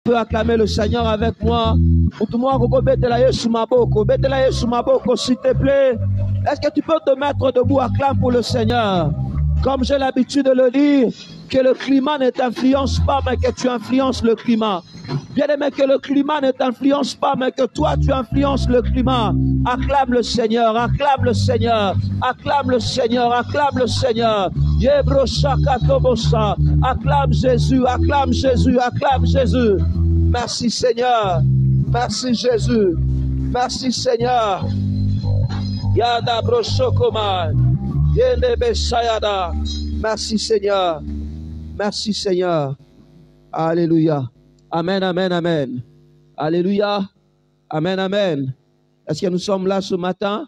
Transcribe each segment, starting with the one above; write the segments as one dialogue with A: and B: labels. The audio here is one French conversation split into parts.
A: peux acclamer le Seigneur avec moi. S'il te plaît. Est-ce que tu peux te mettre debout, acclame pour le Seigneur? Comme j'ai l'habitude de le dire, que le climat ne t'influence pas, mais que tu influences le climat. Bien-aimé, que le climat ne t'influence pas, mais que toi, tu influences le climat. Acclame le Seigneur, acclame le Seigneur, acclame le Seigneur, acclame le Seigneur. Acclame Jésus, acclame Jésus, acclame Jésus. Merci Seigneur, merci Jésus, merci Seigneur. Yada broshokoma, yende besayada. Merci Seigneur, merci Seigneur. Alléluia. Amen, amen, amen. Alléluia. Amen, amen. Est-ce que nous sommes là ce matin?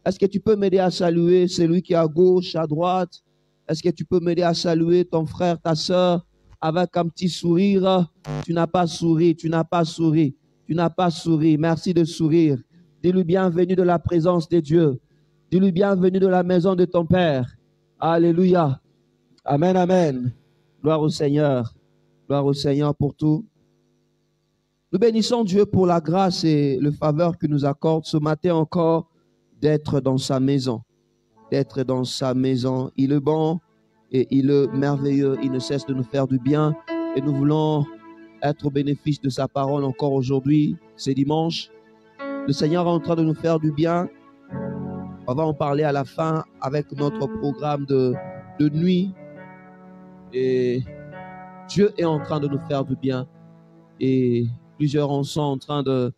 A: Est-ce que tu peux m'aider à saluer celui qui est à gauche, à droite? Est-ce que tu peux m'aider à saluer ton frère, ta soeur, avec un petit sourire? Tu n'as pas souri, tu n'as pas souri, tu n'as pas souri. Merci de sourire. Dis-lui bienvenue de la présence de Dieu. Dis-lui bienvenue de la maison de ton Père. Alléluia. Amen, amen. Gloire au Seigneur. Gloire au Seigneur pour tout. Nous bénissons Dieu pour la grâce et le faveur qu'il nous accorde ce matin encore d'être dans sa maison. D'être dans sa maison. Il est bon et il est merveilleux. Il ne cesse de nous faire du bien et nous voulons être au bénéfice de sa parole encore aujourd'hui. C'est dimanche. Le Seigneur est en train de nous faire du bien. On va en parler à la fin avec notre programme de nuit. Et Dieu est en train de nous faire du bien. Et plusieurs sont en train de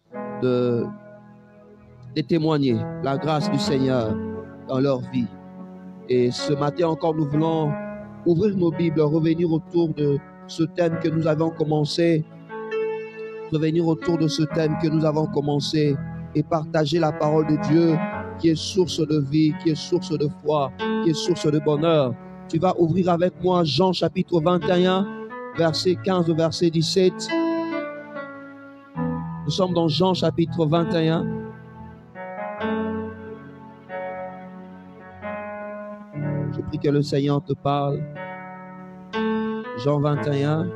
A: témoigner la grâce du Seigneur dans leur vie. Et ce matin encore, nous voulons ouvrir nos Bibles, revenir autour de ce thème que nous avons commencé. Revenir autour de ce thème que nous avons commencé et partager la parole de Dieu qui est source de vie, qui est source de foi, qui est source de bonheur. Tu vas ouvrir avec moi Jean chapitre 21, verset 15 au verset 17. Nous sommes dans Jean chapitre 21. Je prie que le Seigneur te parle. Jean 21.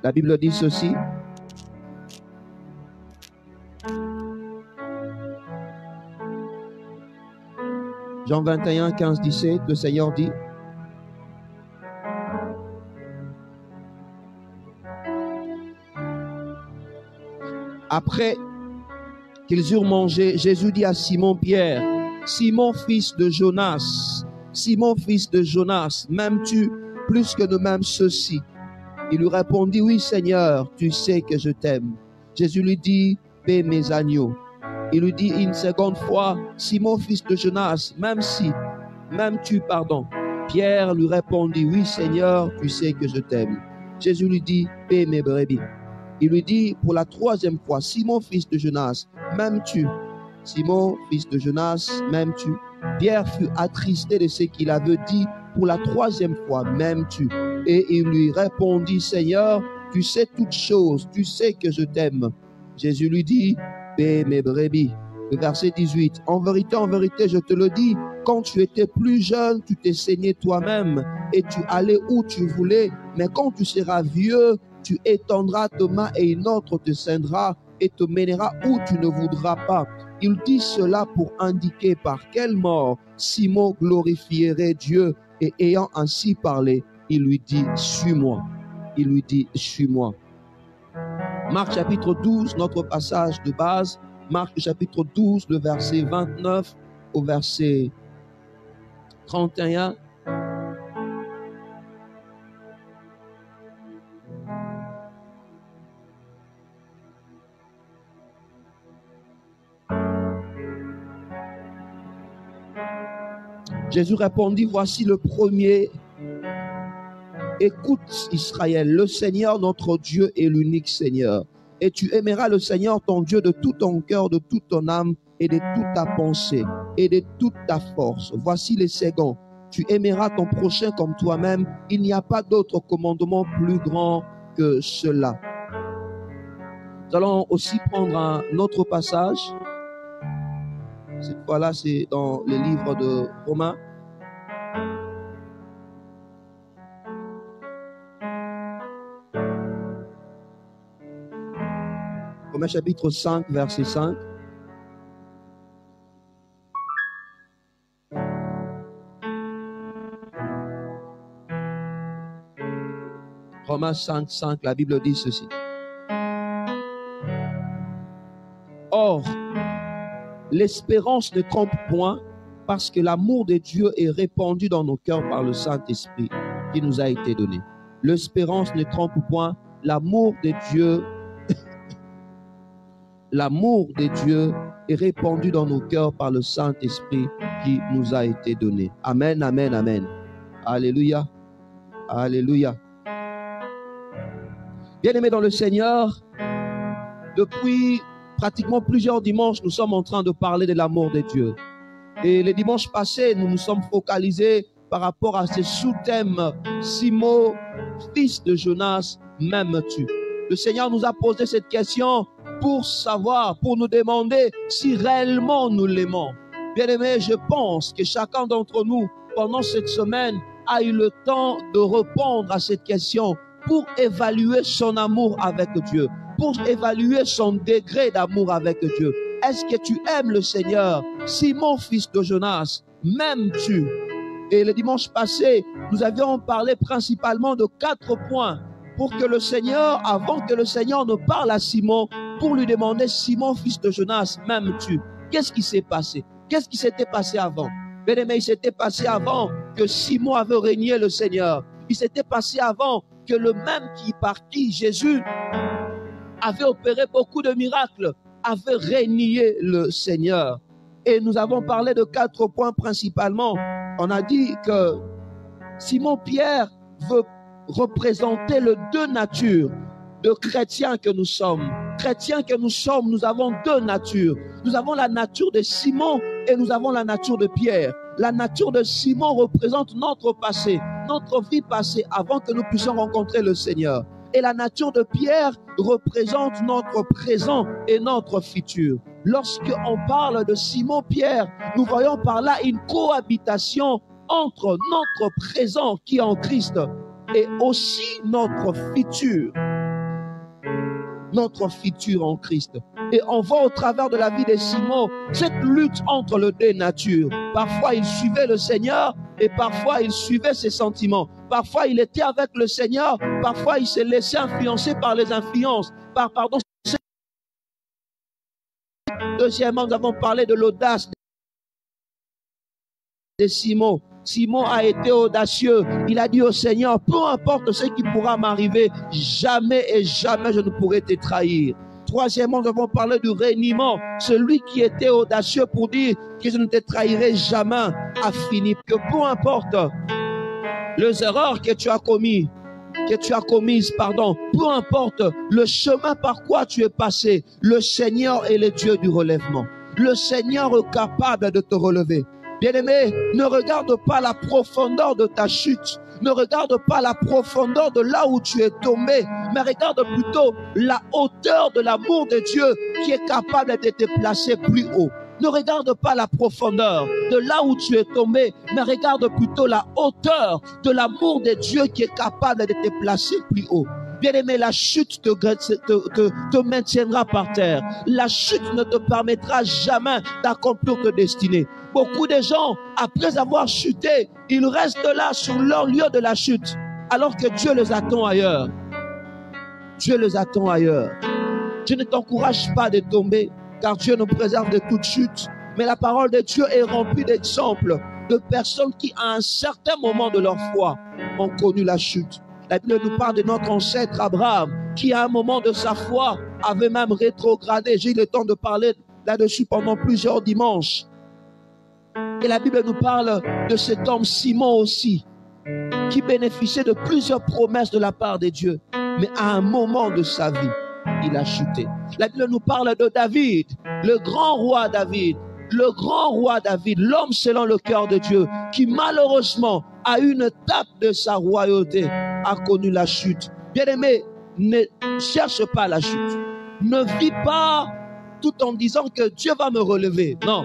A: La Bible dit ceci. Jean 21, 15, 17, le Seigneur dit: après qu'ils eurent mangé, Jésus dit à Simon-Pierre: Simon, fils de Jonas, Simon, fils de Jonas, m'aimes-tu plus que nous-mêmes ceci? Il lui répondit: oui, Seigneur, tu sais que je t'aime. Jésus lui dit: paie mes agneaux. Il lui dit une seconde fois: Simon, fils de Jonas, m'aimes-tu, pardon? Pierre lui répondit: oui, Seigneur, tu sais que je t'aime. Jésus lui dit: paie mes brebis. Il lui dit pour la troisième fois: Simon, fils de Jonas, m'aimes-tu? Simon, fils de Jonas, m'aimes-tu? Pierre fut attristé de ce qu'il avait dit pour la troisième fois: m'aimes-tu? Et il lui répondit: Seigneur, tu sais toutes choses, tu sais que je t'aime. Jésus lui dit: paie mes brebis. Le verset 18. En vérité, je te le dis, quand tu étais plus jeune, tu t'es saigné toi-même et tu allais où tu voulais. Mais quand tu seras vieux, tu étendras tes mains et une autre te ceindra et te mènera où tu ne voudras pas. Il dit cela pour indiquer par quelle mort Simon glorifierait Dieu. Et ayant ainsi parlé, il lui dit: suis-moi. Il lui dit: suis-moi. Marc chapitre 12, notre passage de base. Marc chapitre 12, le verset 29 au verset 31. Jésus répondit: voici le premier. Écoute Israël, le Seigneur notre Dieu est l'unique Seigneur. Et tu aimeras le Seigneur ton Dieu de tout ton cœur, de toute ton âme et de toute ta pensée et de toute ta force. Voici les seconds. Tu aimeras ton prochain comme toi-même. Il n'y a pas d'autre commandement plus grand que cela. Nous allons aussi prendre un autre passage. Cette fois-là, c'est dans le livre de Romains. Romains chapitre 5, verset 5. Romains 5, 5, la Bible dit ceci. Or, l'espérance ne trompe point, parce que l'amour de Dieu est répandu dans nos cœurs par le Saint-Esprit qui nous a été donné. L'espérance ne trompe point, l'amour de Dieu, l'amour de Dieu est répandu dans nos cœurs par le Saint-Esprit qui nous a été donné. Amen, amen, amen. Alléluia, alléluia. Bien-aimés dans le Seigneur, depuis pratiquement plusieurs dimanches, nous sommes en train de parler de l'amour de Dieu. Et les dimanches passés, nous nous sommes focalisés par rapport à ces sous-thèmes. Simon, fils de Jonas, m'aimes-tu? Le Seigneur nous a posé cette question pour savoir, pour nous demander si réellement nous l'aimons. Bien-aimés, je pense que chacun d'entre nous, pendant cette semaine, a eu le temps de répondre à cette question pour évaluer son amour avec Dieu, pour évaluer son degré d'amour avec Dieu. Est-ce que tu aimes le Seigneur? Simon, fils de Jonas, m'aimes-tu? Et le dimanche passé, nous avions parlé principalement de 4 points pour que le Seigneur, avant que le Seigneur ne parle à Simon, pour lui demander, Simon, fils de Jonas, m'aimes-tu? Qu'est-ce qui s'est passé? Qu'est-ce qui s'était passé avant? Bien aimé, il s'était passé avant que Simon avait régné le Seigneur. Il s'était passé avant que le même par qui Jésus avait opéré beaucoup de miracles, avait régné le Seigneur. Et nous avons parlé de 4 points principalement. On a dit que Simon-Pierre veut représenter les 2 natures de chrétiens que nous sommes. Chrétiens que nous sommes, nous avons 2 natures. Nous avons la nature de Simon et nous avons la nature de Pierre. La nature de Simon représente notre passé, notre vie passée avant que nous puissions rencontrer le Seigneur. Et la nature de Pierre représente notre présent et notre futur. Lorsqu'on parle de Simon-Pierre, nous voyons par là une cohabitation entre notre présent qui est en Christ et aussi notre futur en Christ. Et on voit au travers de la vie de Simon cette lutte entre les 2 natures. Parfois il suivait le Seigneur et parfois il suivait ses sentiments. Parfois il était avec le Seigneur, parfois il s'est laissé influencer par les influences. Deuxièmement, nous avons parlé de l'audace de Simon. Simon a été audacieux. Il a dit au Seigneur, peu importe ce qui pourra m'arriver, jamais et jamais je ne pourrai te trahir. Troisièmement, nous avons parlé du reniement. Celui qui était audacieux pour dire que je ne te trahirai jamais a fini. Que peu importe les erreurs que tu as commises, peu importe le chemin par quoi tu es passé, le Seigneur est le Dieu du relèvement. Le Seigneur est capable de te relever. Bien-aimé, ne regarde pas la profondeur de ta chute. Ne regarde pas la profondeur de là où tu es tombé, mais regarde plutôt la hauteur de l'amour de Dieu qui est capable de te placer plus haut. Ne regarde pas la profondeur de là où tu es tombé, mais regarde plutôt la hauteur de l'amour de Dieu qui est capable de te placer plus haut. Bien-aimé, la chute te maintiendra par terre. La chute ne te permettra jamais d'accomplir ta destinée. Beaucoup de gens, après avoir chuté, ils restent là sur leur lieu de la chute, alors que Dieu les attend ailleurs. Dieu les attend ailleurs. Je ne t'encourage pas de tomber, car Dieu nous préserve de toute chute. Mais la parole de Dieu est remplie d'exemples de personnes qui, à un certain moment de leur foi, ont connu la chute. La Bible nous parle de notre ancêtre Abraham, qui à un moment de sa foi avait même rétrogradé. J'ai eu le temps de parler là-dessus pendant plusieurs dimanches. Et la Bible nous parle de cet homme Simon aussi, qui bénéficiait de plusieurs promesses de la part de Dieu. Mais à un moment de sa vie, il a chuté. La Bible nous parle de David, le grand roi David. Le grand roi David, l'homme selon le cœur de Dieu, qui malheureusement, à une étape de sa royauté, a connu la chute. Bien-aimé, ne cherche pas la chute. Ne vis pas tout en disant que Dieu va me relever. Non.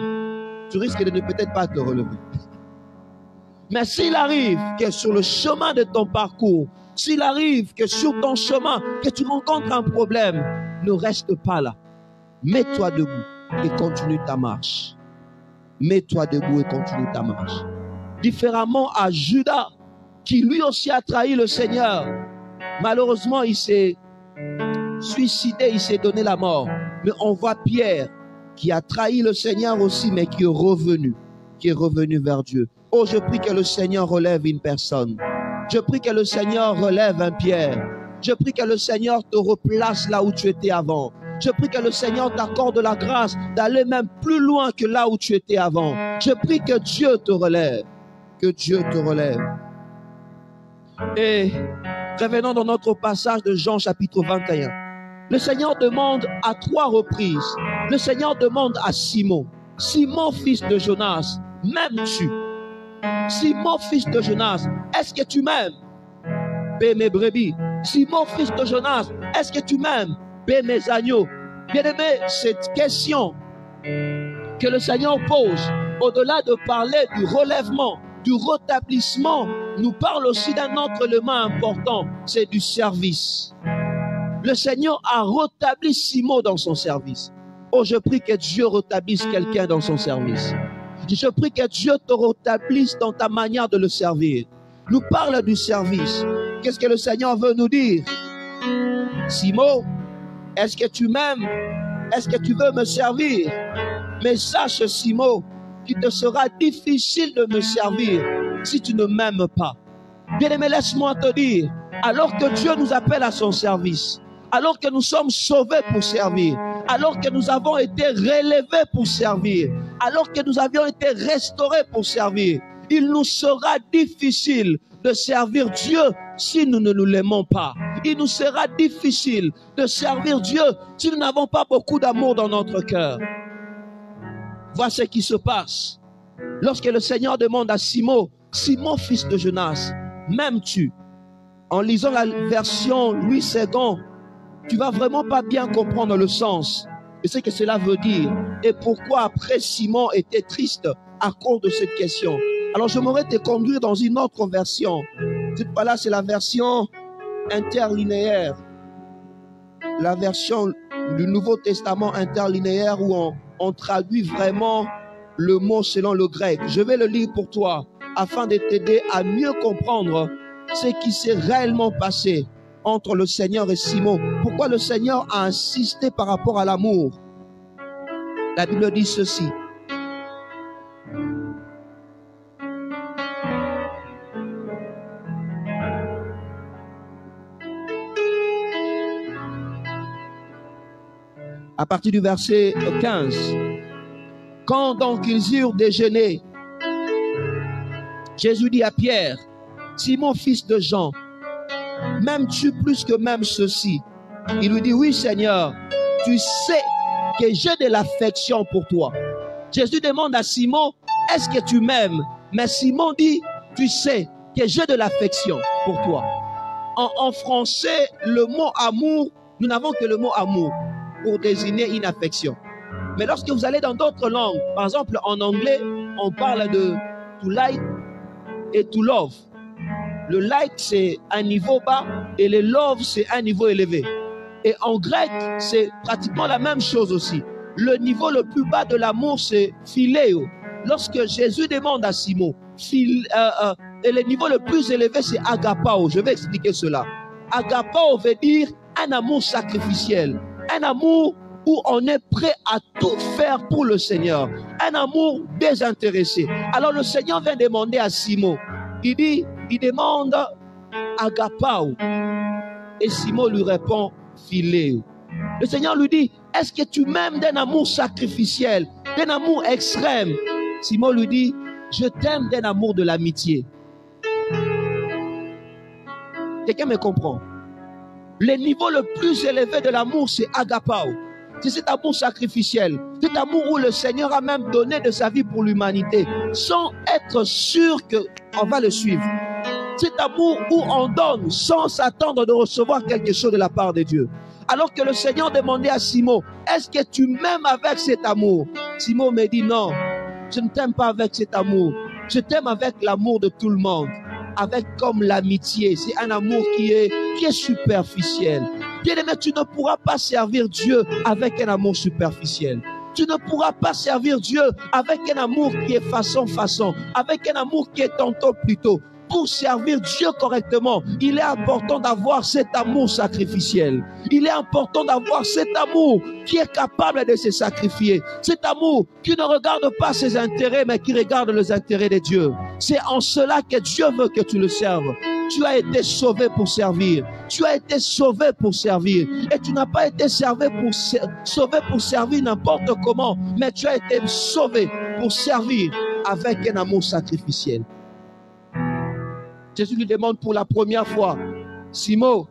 A: tu risques de ne peut-être pas te relever. Mais s'il arrive que sur le chemin de ton parcours, s'il arrive que sur ton chemin, que tu rencontres un problème, ne reste pas là. Mets-toi debout et continue ta marche. Mets-toi debout et continue ta marche. Différemment à Judas, qui lui aussi a trahi le Seigneur. Malheureusement, il s'est suicidé, il s'est donné la mort. Mais on voit Pierre, qui a trahi le Seigneur aussi, mais qui est revenu vers Dieu. Oh, je prie que le Seigneur relève une personne. Je prie que le Seigneur relève un Pierre. Je prie que le Seigneur te replace là où tu étais avant. Je prie que le Seigneur t'accorde la grâce d'aller même plus loin que là où tu étais avant. Je prie que Dieu te relève. Que Dieu te relève. Et revenons dans notre passage de Jean chapitre 21. Le Seigneur demande à 3 reprises. Le Seigneur demande à Simon. Simon, fils de Jonas, m'aimes-tu? Simon, fils de Jonas, est-ce que tu m'aimes? Paie mes brebis. Simon, fils de Jonas, est-ce que tu m'aimes? Paie mes agneaux. Bien-aimé, cette question que le Seigneur pose, au-delà de parler du relèvement, du rétablissement, nous parle aussi d'un autre élément important, c'est du service. Le Seigneur a rétabli Simon dans son service. Oh, je prie que Dieu rétablisse quelqu'un dans son service. Je prie que Dieu te rétablisse dans ta manière de le servir. Nous parle du service. Qu'est-ce que le Seigneur veut nous dire? Simon, est-ce que tu m'aimes? Est-ce que tu veux me servir? Mais sache, Simon, qu'il te sera difficile de me servir si tu ne m'aimes pas. Bien-aimé, laisse-moi te dire, alors que Dieu nous appelle à son service, alors que nous sommes sauvés pour servir, alors que nous avons été relevés pour servir, alors que nous avions été restaurés pour servir, il nous sera difficile de servir Dieu si nous ne nous l'aimons pas. Il nous sera difficile de servir Dieu si nous n'avons pas beaucoup d'amour dans notre cœur. Voilà ce qui se passe. Lorsque le Seigneur demande à Simon, Simon, fils de Jonas, m'aimes-tu? En lisant la version Louis II, tu vas vraiment pas bien comprendre le sens de ce que cela veut dire et pourquoi après Simon était triste à cause de cette question. Alors je m'aurais te conduire dans une autre version. Cette fois-là, c'est la version interlinéaire. La version du Nouveau Testament interlinéaire où on traduit vraiment le mot selon le grec. Je vais le lire pour toi afin de t'aider à mieux comprendre ce qui s'est réellement passé entre le Seigneur et Simon. Pourquoi le Seigneur a insisté par rapport à l'amour? La Bible dit ceci. À partir du verset 15. Quand donc ils eurent déjeuné, Jésus dit à Pierre, Simon, fils de Jean, m'aimes-tu plus que même ceci? Il lui dit, oui Seigneur, tu sais que j'ai de l'affection pour toi. Jésus demande à Simon, est-ce que tu m'aimes? Mais Simon dit, tu sais que j'ai de l'affection pour toi. En français, le mot amour, nous n'avons que le mot amour pour désigner une affection. Mais lorsque vous allez dans d'autres langues, par exemple en anglais, on parle de to like et to love. Le like, c'est un niveau bas et le love, c'est un niveau élevé. Et en grec, c'est pratiquement la même chose aussi. Le niveau le plus bas de l'amour, c'est philéo. Lorsque Jésus demande à Simon, et le niveau le plus élevé, c'est agapao. Je vais expliquer cela. Agapao veut dire un amour sacrificiel. Un amour où on est prêt à tout faire pour le Seigneur. Un amour désintéressé. Alors le Seigneur vient demander à Simon. Il demande agapao. Et Simon lui répond philéo. Le Seigneur lui dit, est-ce que tu m'aimes d'un amour sacrificiel, d'un amour extrême? Simon lui dit, je t'aime d'un amour de l'amitié. Quelqu'un me comprend? Le niveau le plus élevé de l'amour, c'est agapao. C'est cet amour sacrificiel. Cet amour où le Seigneur a même donné de sa vie pour l'humanité, sans être sûr qu'on va le suivre. Cet amour où on donne sans s'attendre de recevoir quelque chose de la part de Dieu. Alors que le Seigneur demandait à Simon, est-ce que tu m'aimes avec cet amour? Simon me dit non, je ne t'aime pas avec cet amour. Je t'aime avec l'amour de tout le monde. Avec comme l'amitié. C'est un amour qui est superficiel. Bien-aimé, tu ne pourras pas servir Dieu avec un amour superficiel. Tu ne pourras pas servir Dieu avec un amour qui est façon, avec un amour qui est tantôt plutôt. Pour servir Dieu correctement, il est important d'avoir cet amour sacrificiel. Il est important d'avoir cet amour qui est capable de se sacrifier. Cet amour qui ne regarde pas ses intérêts, mais qui regarde les intérêts de Dieu. C'est en cela que Dieu veut que tu le serves. Tu as été sauvé pour servir. Tu as été sauvé pour servir. Et tu n'as pas été sauvé pour servir n'importe comment, mais tu as été sauvé pour servir avec un amour sacrificiel. Jésus lui demande pour la première fois, Simon,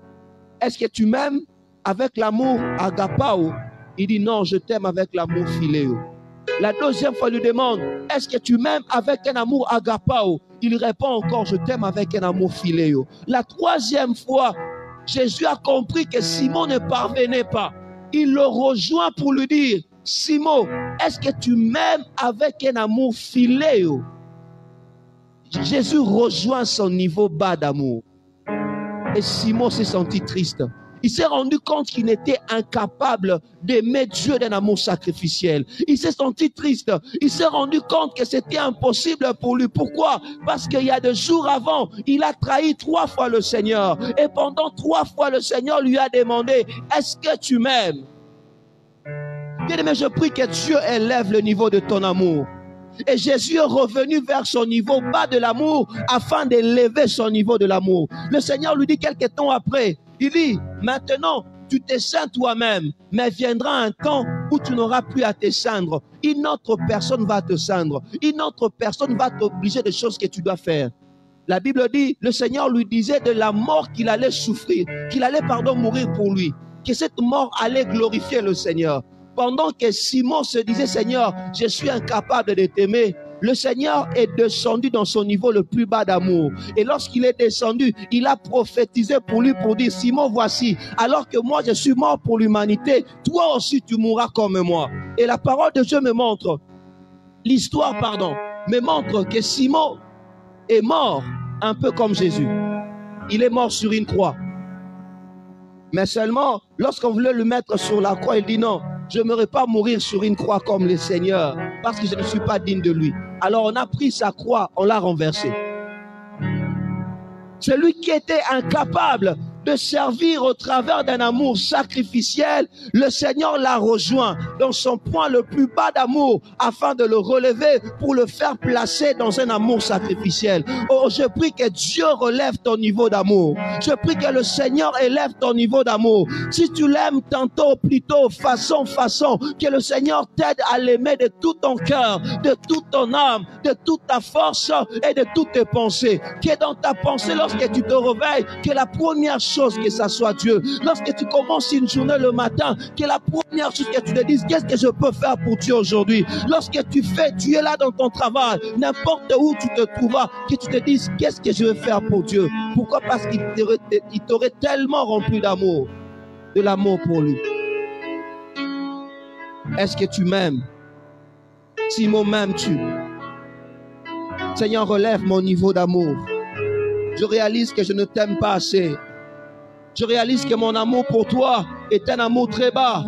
A: est-ce que tu m'aimes avec l'amour agapao? Il dit non, je t'aime avec l'amour philéo. La deuxième fois, il lui demande, est-ce que tu m'aimes avec un amour agapao? Il répond encore, je t'aime avec un amour philéo. La troisième fois, Jésus a compris que Simon ne parvenait pas. Il le rejoint pour lui dire, Simon, est-ce que tu m'aimes avec un amour philéo? Jésus rejoint son niveau bas d'amour. Et Simon s'est senti triste. Il s'est rendu compte qu'il était incapable d'aimer Dieu d'un amour sacrificiel. Il s'est senti triste. Il s'est rendu compte que c'était impossible pour lui. Pourquoi? Parce qu'il y a 2 jours avant, il a trahi 3 fois le Seigneur. Et pendant 3 fois, le Seigneur lui a demandé, est-ce que tu m'aimes? Bien-aimé, je prie que Dieu élève le niveau de ton amour. Et Jésus est revenu vers son niveau bas de l'amour afin d'élever son niveau de l'amour. Le Seigneur lui dit quelques temps après, il dit, maintenant tu te sains toi-même, mais viendra un temps où tu n'auras plus à te saindre. Une autre personne va te saindre. Une autre personne va t'obliger des choses que tu dois faire. La Bible dit, le Seigneur lui disait de la mort qu'il allait souffrir, qu'il allait mourir pour lui, que cette mort allait glorifier le Seigneur. Pendant que Simon se disait, Seigneur, je suis incapable de t'aimer, le Seigneur est descendu dans son niveau le plus bas d'amour. Et lorsqu'il est descendu, il a prophétisé pour lui pour dire, Simon, voici, alors que moi je suis mort pour l'humanité, toi aussi tu mourras comme moi. Et la parole de Dieu me montre, me montre que Simon est mort un peu comme Jésus. Il est mort sur une croix. Mais seulement, lorsqu'on voulait le mettre sur la croix, il dit non, je n'aimerais pas mourir sur une croix comme le Seigneur, parce que je ne suis pas digne de lui. Alors on a pris sa croix, on l'a renversée. Celui qui était incapable de servir au travers d'un amour sacrificiel, le Seigneur l'a rejoint dans son point le plus bas d'amour afin de le relever pour le faire placer dans un amour sacrificiel. Oh, je prie que Dieu relève ton niveau d'amour. Je prie que le Seigneur élève ton niveau d'amour. Si tu l'aimes tantôt, plutôt, façon, que le Seigneur t'aide à l'aimer de tout ton cœur, de toute ton âme, de toute ta force et de toutes tes pensées. Que dans ta pensée, lorsque tu te réveilles, que la première chose, que ça soit Dieu. Lorsque tu commences une journée le matin, que la première chose que tu te dises, qu'est-ce que je peux faire pour Dieu aujourd'hui? Lorsque tu es là dans ton travail, n'importe où tu te trouves, que tu te dises, qu'est-ce que je vais faire pour Dieu? Pourquoi? Parce qu'il t'aurait tellement rempli d'amour, de l'amour pour lui. Est-ce que tu m'aimes? Simon, m'aimes-tu? Seigneur, relève mon niveau d'amour. Je réalise que je ne t'aime pas assez. Je réalise que mon amour pour toi est un amour très bas.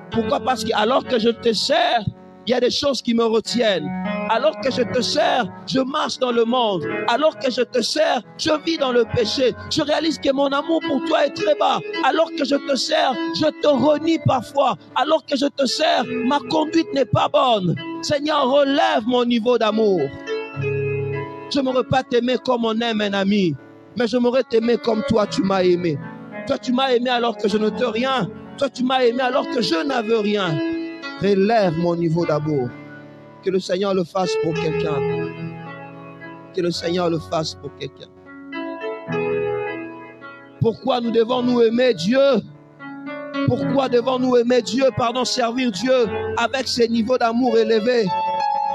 A: Pourquoi? Parce que alors que je te sers, il y a des choses qui me retiennent. Alors que je te sers, je marche dans le monde. Alors que je te sers, je vis dans le péché. Je réalise que mon amour pour toi est très bas. Alors que je te sers, je te renie parfois. Alors que je te sers, ma conduite n'est pas bonne. Seigneur, relève mon niveau d'amour. Je n'aurais pas t'aimer comme on aime un ami, mais je m'aurais t'aimé comme toi tu m'as aimé. Toi tu m'as aimé alors que je ne te rien. Toi tu m'as aimé alors que je n'avais rien. Relève mon niveau d'amour. Que le Seigneur le fasse pour quelqu'un. Que le Seigneur le fasse pour quelqu'un. Pourquoi nous devons nous aimer Dieu? Pourquoi devons-nous aimer Dieu, servir Dieu avec ces niveaux d'amour élevés?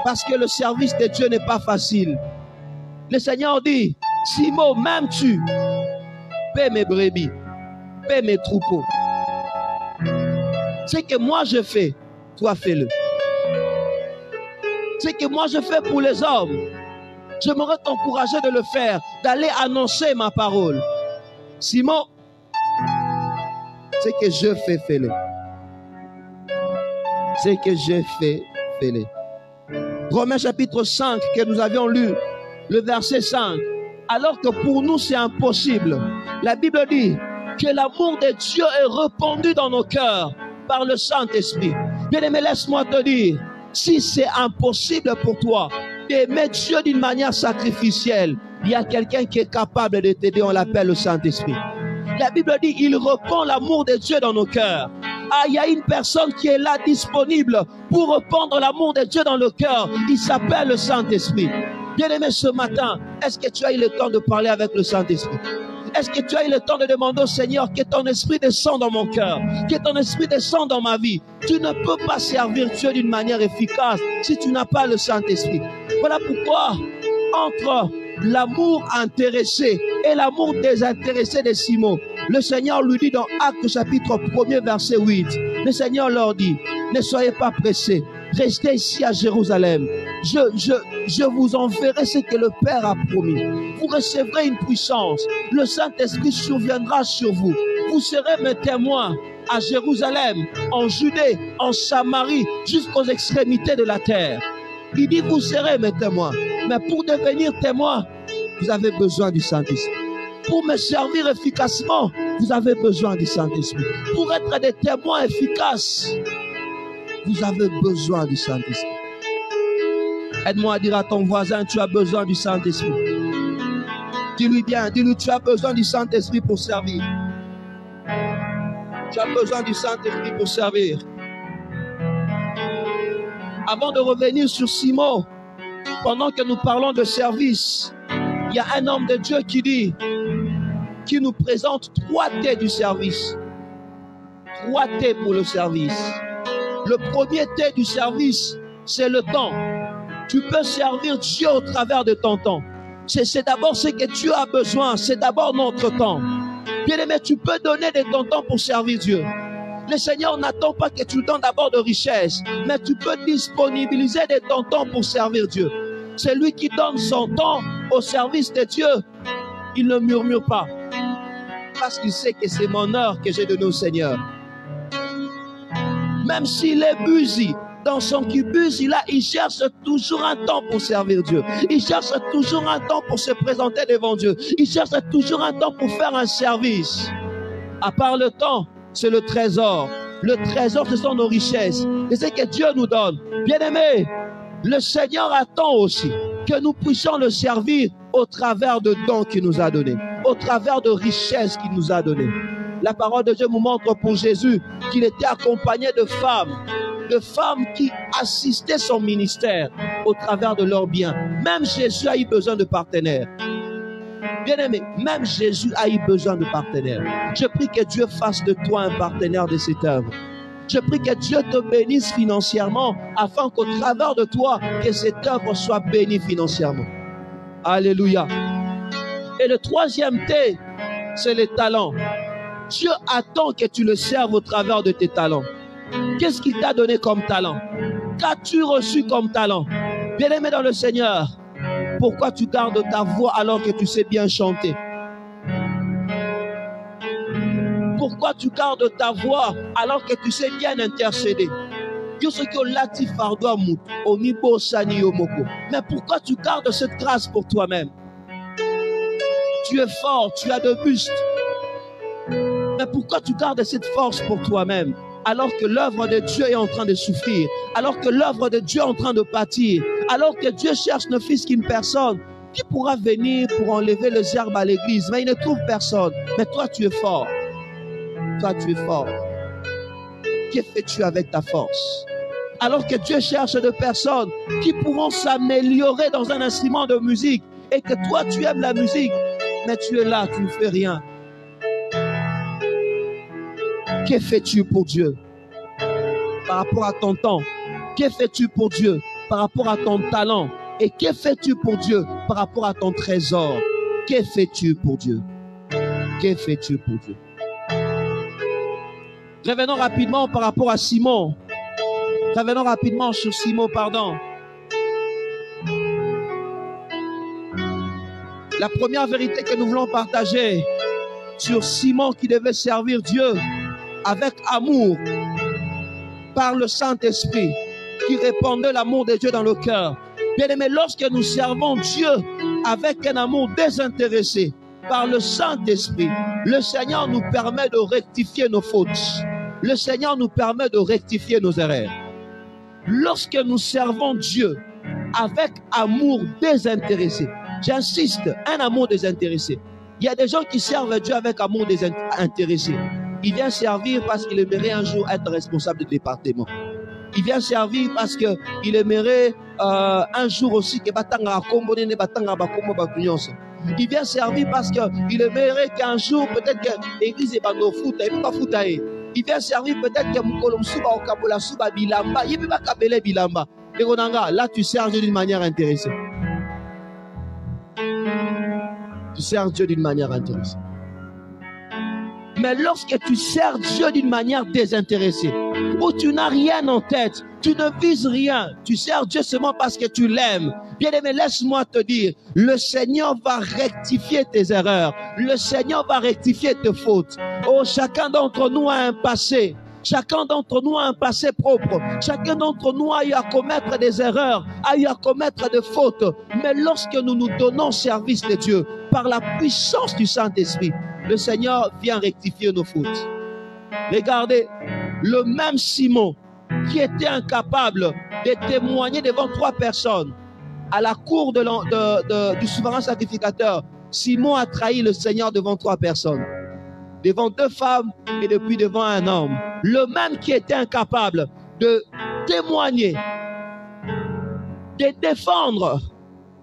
A: Parce que le service de Dieu n'est pas facile. Le Seigneur dit, Simon, m'aimes-tu? Paie mes brebis, paie mes troupeaux. Ce que moi je fais, toi fais-le. Ce que moi je fais pour les hommes, j'aimerais t'encourager de le faire, d'aller annoncer ma parole. Simon, ce que je fais, fais-le. Ce que j'ai fait, fais-le. Romains chapitre 5 que nous avions lu, le verset 5. Alors que pour nous c'est impossible, la Bible dit que l'amour de Dieu est répandu dans nos cœurs par le Saint-Esprit. Bien-aimé, laisse-moi te dire, si c'est impossible pour toi d'aimer Dieu d'une manière sacrificielle, il y a quelqu'un qui est capable de t'aider, on l'appelle le Saint-Esprit. La Bible dit, il répand l'amour de Dieu dans nos cœurs. Ah, il y a une personne qui est là disponible pour répandre l'amour de Dieu dans le cœur. Il s'appelle le Saint-Esprit. Bien-aimé, ce matin, est-ce que tu as eu le temps de parler avec le Saint-Esprit? Est-ce que tu as eu le temps de demander au Seigneur que ton esprit descende dans mon cœur, que ton esprit descende dans ma vie? Tu ne peux pas servir Dieu d'une manière efficace si tu n'as pas le Saint-Esprit. Voilà pourquoi, entre l'amour intéressé et l'amour désintéressé de Simon, le Seigneur lui dit dans Actes chapitre 1er verset 8, le Seigneur leur dit, ne soyez pas pressés, restez ici à Jérusalem. Je vous enverrai ce que le Père a promis. Vous recevrez une puissance. Le Saint-Esprit surviendra sur vous. Vous serez mes témoins à Jérusalem, en Judée, en Samarie, jusqu'aux extrémités de la terre. Il dit, vous serez mes témoins. Mais pour devenir témoin, vous avez besoin du Saint-Esprit. Pour me servir efficacement, vous avez besoin du Saint-Esprit. Pour être des témoins efficaces, vous avez besoin du Saint-Esprit. Aide-moi à dire à ton voisin, tu as besoin du Saint-Esprit. Dis-lui bien, dis-lui, tu as besoin du Saint-Esprit pour servir. Tu as besoin du Saint-Esprit pour servir. Avant de revenir sur Simon, pendant que nous parlons de service, il y a un homme de Dieu qui nous présente 3 T du service. 3 T pour le service. Le premier T du service, c'est le temps. Tu peux servir Dieu au travers de ton temps. C'est d'abord ce que Dieu a besoin. C'est d'abord notre temps. Bien-aimé, tu peux donner de ton temps pour servir Dieu. Le Seigneur n'attend pas que tu donnes d'abord de richesses, mais tu peux disponibiliser de ton temps pour servir Dieu. Celui qui donne son temps au service de Dieu, il ne murmure pas. Parce qu'il sait que c'est mon heure que j'ai donnée au Seigneur. Même s'il est busy, dans son cubus, il cherche toujours un temps pour servir Dieu. Il cherche toujours un temps pour se présenter devant Dieu. Il cherche toujours un temps pour faire un service. À part le temps, c'est le trésor. Le trésor, ce sont nos richesses. Et c'est que Dieu nous donne. Bien-aimé, le Seigneur attend aussi que nous puissions le servir au travers de dons qu'il nous a donnés, au travers de richesses qu'il nous a données. La parole de Dieu nous montre pour Jésus qu'il était accompagné de femmes qui assistaient son ministère au travers de leurs biens. Même Jésus a eu besoin de partenaires. Bien-aimé, même Jésus a eu besoin de partenaires. Je prie que Dieu fasse de toi un partenaire de cette œuvre. Je prie que Dieu te bénisse financièrement afin qu'au travers de toi, que cette œuvre soit bénie financièrement. Alléluia. Et le troisième T, c'est les talents. Dieu attend que tu le serves au travers de tes talents. Qu'est-ce qu'il t'a donné comme talent? Qu'as-tu reçu comme talent? Bien-aimé dans le Seigneur, pourquoi tu gardes ta voix alors que tu sais bien chanter? Pourquoi tu gardes ta voix alors que tu sais bien intercéder? Mais pourquoi tu gardes cette grâce pour toi-même? Tu es fort, tu as de buste. Mais pourquoi tu gardes cette force pour toi-même alors que l'œuvre de Dieu est en train de souffrir, alors que l'œuvre de Dieu est en train de pâtir, alors que Dieu cherche ne fût-ce qu'une personne qui pourra venir pour enlever les herbes à l'église, mais il ne trouve personne. Mais toi, tu es fort. Toi, tu es fort. Que fais-tu avec ta force? Alors que Dieu cherche des personnes qui pourront s'améliorer dans un instrument de musique et que toi, tu aimes la musique, mais tu es là, tu ne fais rien. Que fais-tu pour Dieu par rapport à ton temps? Que fais-tu pour Dieu par rapport à ton talent? Et que fais-tu pour Dieu par rapport à ton trésor? Que fais-tu pour Dieu? Que fais-tu pour Dieu? Revenons rapidement par rapport à Simon. Revenons rapidement sur Simon, pardon. La première vérité que nous voulons partager sur Simon qui devait servir Dieu avec amour par le Saint-Esprit, qui répandait l'amour de Dieu dans le cœur. Bien-aimés, lorsque nous servons Dieu avec un amour désintéressé par le Saint-Esprit, le Seigneur nous permet de rectifier nos fautes. Le Seigneur nous permet de rectifier nos erreurs. Lorsque nous servons Dieu avec amour désintéressé, j'insiste, un amour désintéressé. Il y a des gens qui servent Dieu avec amour désintéressé. Il vient servir parce qu'il aimerait un jour être responsable du département. Il vient servir parce qu'il aimerait un jour aussi que il vient servir parce qu'il aimerait qu'un jour peut-être que l'église est bando foot et pas foutaé. Il vient servir peut-être que Mukolom Suba ou Kabola Suba Bilamba, il peut pas Kabele Bilamba. Là tu sers Dieu d'une manière intéressée. Tu sers Dieu d'une manière intéressée. Mais lorsque tu sers Dieu d'une manière désintéressée, où tu n'as rien en tête, tu ne vises rien, tu sers Dieu seulement parce que tu l'aimes. Bien-aimé, laisse-moi te dire, le Seigneur va rectifier tes erreurs. Le Seigneur va rectifier tes fautes. Oh, chacun d'entre nous a un passé. Chacun d'entre nous a un passé propre. Chacun d'entre nous a eu à commettre des erreurs, a eu à commettre des fautes. Mais lorsque nous nous donnons service de Dieu, par la puissance du Saint-Esprit, le Seigneur vient rectifier nos fautes. Regardez, le même Simon qui était incapable de témoigner devant 3 personnes à la cour du souverain sacrificateur, Simon a trahi le Seigneur devant 3 personnes. Devant 2 femmes et depuis devant un homme. Le même qui était incapable de témoigner, de défendre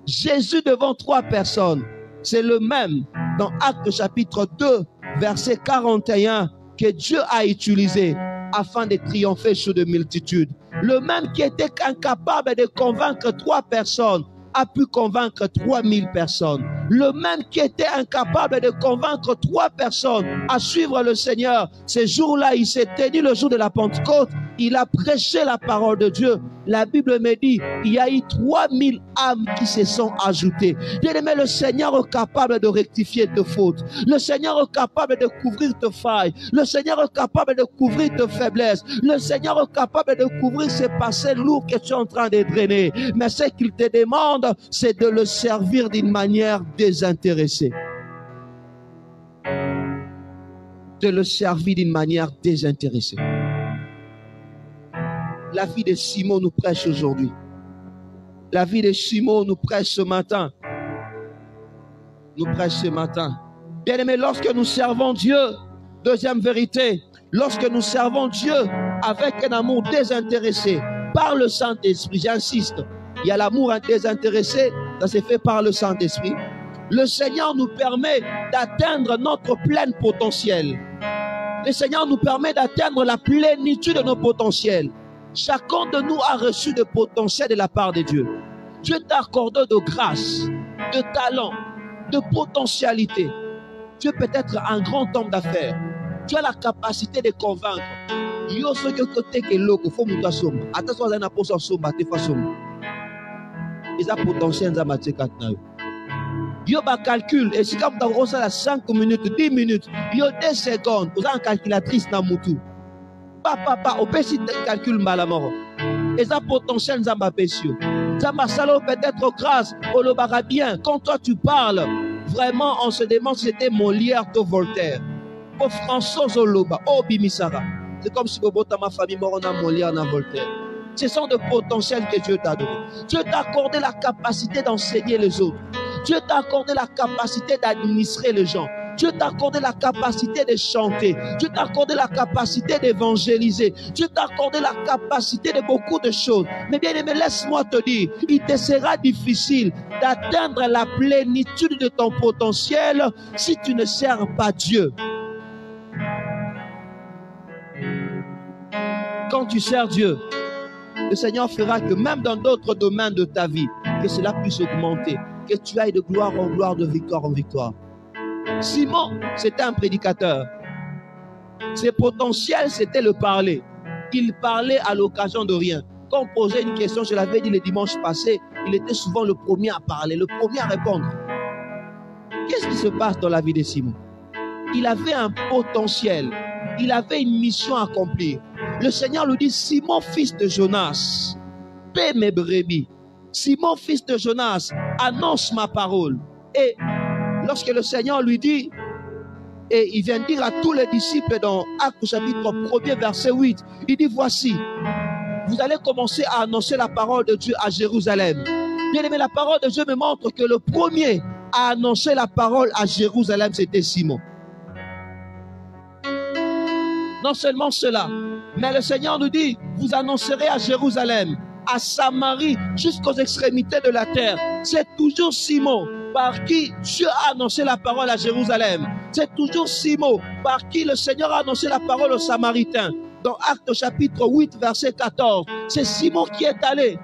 A: Jésus devant 3 personnes. C'est le même dans Actes chapitre 2, verset 41 que Dieu a utilisé afin de triompher sur de multitudes. Le même qui était incapable de convaincre 3 personnes a pu convaincre 3000 personnes. Le même qui était incapable de convaincre 3 personnes à suivre le Seigneur, ce jour-là, il s'est tenu le jour de la Pentecôte, il a prêché la parole de Dieu. La Bible me dit, il y a eu 3000 âmes qui se sont ajoutées. Bien-aimé, le Seigneur est capable de rectifier tes fautes. Le Seigneur est capable de couvrir tes failles. Le Seigneur est capable de couvrir tes faiblesses. Le Seigneur est capable de couvrir ces passés lourds que tu es en train de drainer. Mais ce qu'il te demande, c'est de le servir d'une manière désintéressée. De le servir d'une manière désintéressée. La vie de Simon nous prêche aujourd'hui. La vie de Simon nous prêche ce matin. Nous prêche ce matin. Bien-aimés, lorsque nous servons Dieu, deuxième vérité, lorsque nous servons Dieu avec un amour désintéressé, par le Saint-Esprit, j'insiste, il y a l'amour désintéressé, ça s'est fait par le Saint-Esprit. Le Seigneur nous permet d'atteindre notre plein potentiel. Le Seigneur nous permet d'atteindre la plénitude de nos potentiels. Chacun de nous a reçu de potentiel de la part de Dieu. Dieu t'a accordé de grâce, de talent, de potentialité. Tu es peut-être un grand homme d'affaires. Tu as la capacité de convaincre. Yo ce que côté que loko faut muta somba. Attention à la posa somba te fa somba. Ils ont potentiel za mateka na yo. Yo ba calcul et si comme dans ça 5 minutes, 10 minutes, yo 2 secondes, vous avez une calculatrice na mutu. Papa, au petit calcul malamoro. Et ça potentiel zamba pesio. Zamba salo peut-être grâce au lobara bien. Quand toi tu parles, vraiment on se demande si c'était Molière ou Voltaire. Au François Zoloba, au Bimisara. C'est comme si ma famille morona Molière na Voltaire. Ce sont des potentiels que Dieu t'a donné. Dieu t'a accordé la capacité d'enseigner les autres. Dieu t'a accordé la capacité d'administrer les gens. Dieu t'a accordé la capacité de chanter. Dieu t'a accordé la capacité d'évangéliser. Dieu t'a accordé la capacité de beaucoup de choses. Mais bien aimé, laisse-moi te dire, il te sera difficile d'atteindre la plénitude de ton potentiel si tu ne sers pas Dieu. Quand tu sers Dieu, le Seigneur fera que même dans d'autres domaines de ta vie, que cela puisse augmenter, que tu ailles de gloire en gloire, de victoire en victoire. Simon, c'était un prédicateur. Ses potentiels, c'était le parler. Il parlait à l'occasion de rien. Quand on posait une question, je l'avais dit le dimanche passé, il était souvent le premier à parler, le premier à répondre. Qu'est-ce qui se passe dans la vie de Simon? Il avait un potentiel. Il avait une mission à accomplir. Le Seigneur lui dit, Simon, fils de Jonas, paie mes brebis. Simon, fils de Jonas, annonce ma parole. Et lorsque le Seigneur lui dit, et il vient dire à tous les disciples dans Actes chapitre 1er, verset 8, il dit, voici, vous allez commencer à annoncer la parole de Dieu à Jérusalem. Bien aimé, la parole de Dieu me montre que le premier à annoncer la parole à Jérusalem, c'était Simon. Non seulement cela, mais le Seigneur nous dit, vous annoncerez à Jérusalem, à Samarie, jusqu'aux extrémités de la terre. C'est toujours Simon par qui Dieu a annoncé la parole à Jérusalem. C'est toujours Simon par qui le Seigneur a annoncé la parole aux Samaritains. Dans Actes chapitre 8, verset 14, c'est Simon qui est allé,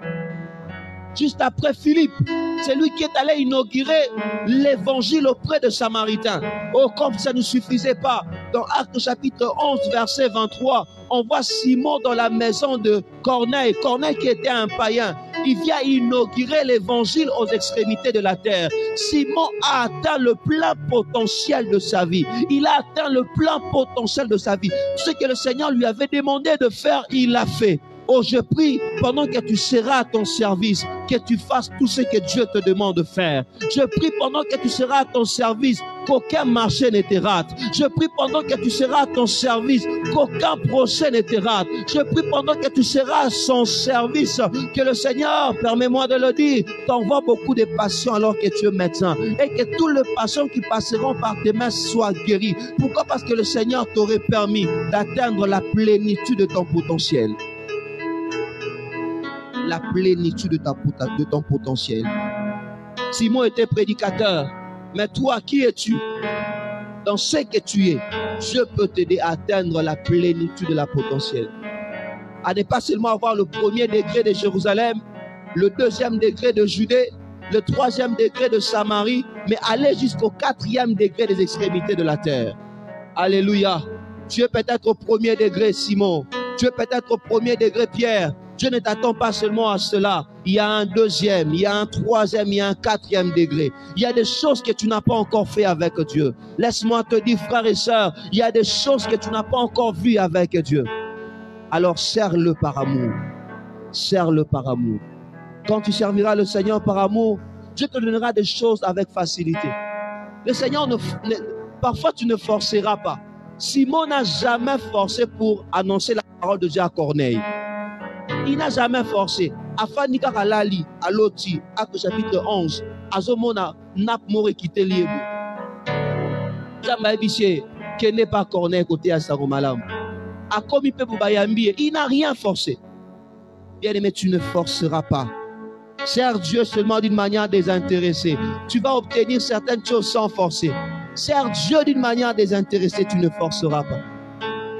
A: juste après Philippe, c'est lui qui est allé inaugurer l'évangile auprès de Samaritains. Oh, comme ça ne suffisait pas, dans Actes chapitre 11, verset 23, on voit Simon dans la maison de Corneille. Corneille qui était un païen. Il vient inaugurer l'évangile aux extrémités de la terre. Simon a atteint le plein potentiel de sa vie. Il a atteint le plein potentiel de sa vie. Ce que le Seigneur lui avait demandé de faire, il l'a fait. Oh, je prie, pendant que tu seras à ton service, que tu fasses tout ce que Dieu te demande de faire. Je prie pendant que tu seras à ton service, qu'aucun marché ne te rate. Je prie pendant que tu seras à ton service, qu'aucun procès ne te rate. Je prie pendant que tu seras à son service, que le Seigneur, permets-moi de le dire, t'envoie beaucoup de patients alors que tu es médecin. Et que tous les patients qui passeront par tes mains soient guéris. Pourquoi? Parce que le Seigneur t'aurait permis d'atteindre la plénitude de ton potentiel. La plénitude de ton potentiel. Simon était prédicateur, mais toi, qui es-tu? Dans ce que tu es, Dieu peut t'aider à atteindre la plénitude de la potentiel. À ne pas seulement avoir le premier degré de Jérusalem, le deuxième degré de Judée, le troisième degré de Samarie, mais aller jusqu'au quatrième degré des extrémités de la terre. Alléluia. Dieu peut être au premier degré, Simon. Dieu peut être au premier degré, Pierre. Dieu ne t'attend pas seulement à cela. Il y a un deuxième, il y a un troisième, il y a un quatrième degré. Il y a des choses que tu n'as pas encore fait avec Dieu. Laisse-moi te dire, frères et sœurs, il y a des choses que tu n'as pas encore vues avec Dieu. Alors sers-le par amour. Sers-le par amour. Quand tu serviras le Seigneur par amour, Dieu te donnera des choses avec facilité. Le Seigneur, parfois tu ne forceras pas. Simon n'a jamais forcé pour annoncer la parole de Dieu à Corneille. Il n'a jamais forcé. Afani Kakalali, à Loti, Acte chapitre 11, Azomona, Nap More quitté Liebo. Jambaïbiché, qui n'est pas Corneille côté à Saromalam. A comme il peut Bayambi, il n'a rien forcé. Bien aimé, tu ne forceras pas. Sers Dieu seulement d'une manière désintéressée. Tu vas obtenir certaines choses sans forcer. Sers Dieu d'une manière désintéressée, tu ne forceras pas.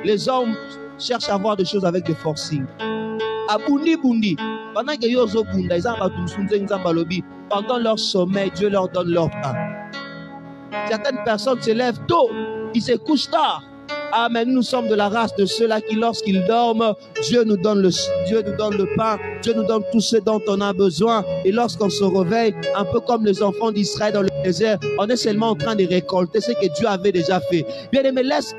A: Les hommes cherchent à avoir des choses avec des forcing. Abundi bundi, pendant que yozo bunda, pendant leur sommeil, Dieu leur donne leur pain. Certaines personnes se lèvent tôt, ils se couchent tard. Ah, mais nous sommes de la race de ceux-là qui, lorsqu'ils dorment, Dieu nous donne le pain, Dieu nous donne tout ce dont on a besoin. Et lorsqu'on se réveille, un peu comme les enfants d'Israël dans le désert, on est seulement en train de récolter ce que Dieu avait déjà fait. Bien aimé, laisse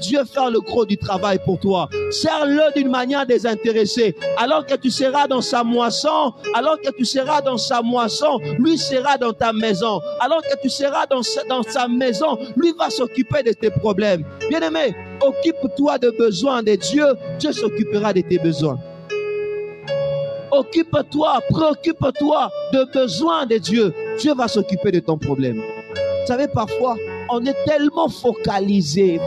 A: Dieu faire le gros du travail pour toi. Sers-le d'une manière désintéressée. Alors que tu seras dans sa moisson, lui sera dans ta maison. Alors que tu seras dans sa maison, lui va s'occuper de tes problèmes. Bien aimé, occupe-toi des besoins de Dieu, Dieu s'occupera de tes besoins. Occupe-toi, préoccupe-toi des besoins de Dieu, Dieu va s'occuper de ton problème. Vous savez, parfois, on est tellement focalisé.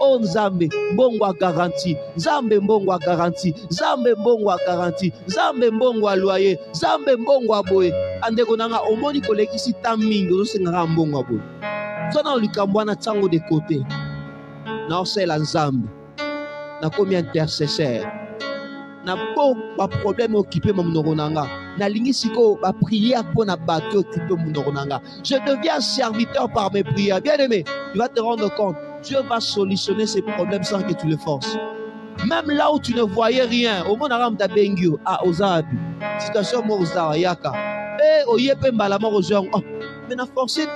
A: Oh Nzambe, mbongwa garantie. Nzambe mbongwa garantie. Nzambe mbongwa garantie. Nzambe mbongwa loyer. Nzambe mbongwa boye. Ande konanga omoni kolekisi tamingo osenga mbongwa boye. Zona likambwana tsango de côté. Na osela Nzambe. Na komi intercesseur. Na po ba problème occupé mon nanga. Na lingi siko ba prière pour na bateau occupé mon nanga. Je deviens serviteur par mes prières. Bien aimé, tu vas te rendre compte. Dieu va solutionner ces problèmes sans que tu le forces. Même là où tu ne voyais rien, au monde arabe d'Abengio, à Ozabi, situation Mozawa Yaka, et au Yepe Malama Ojong, Mais forcé,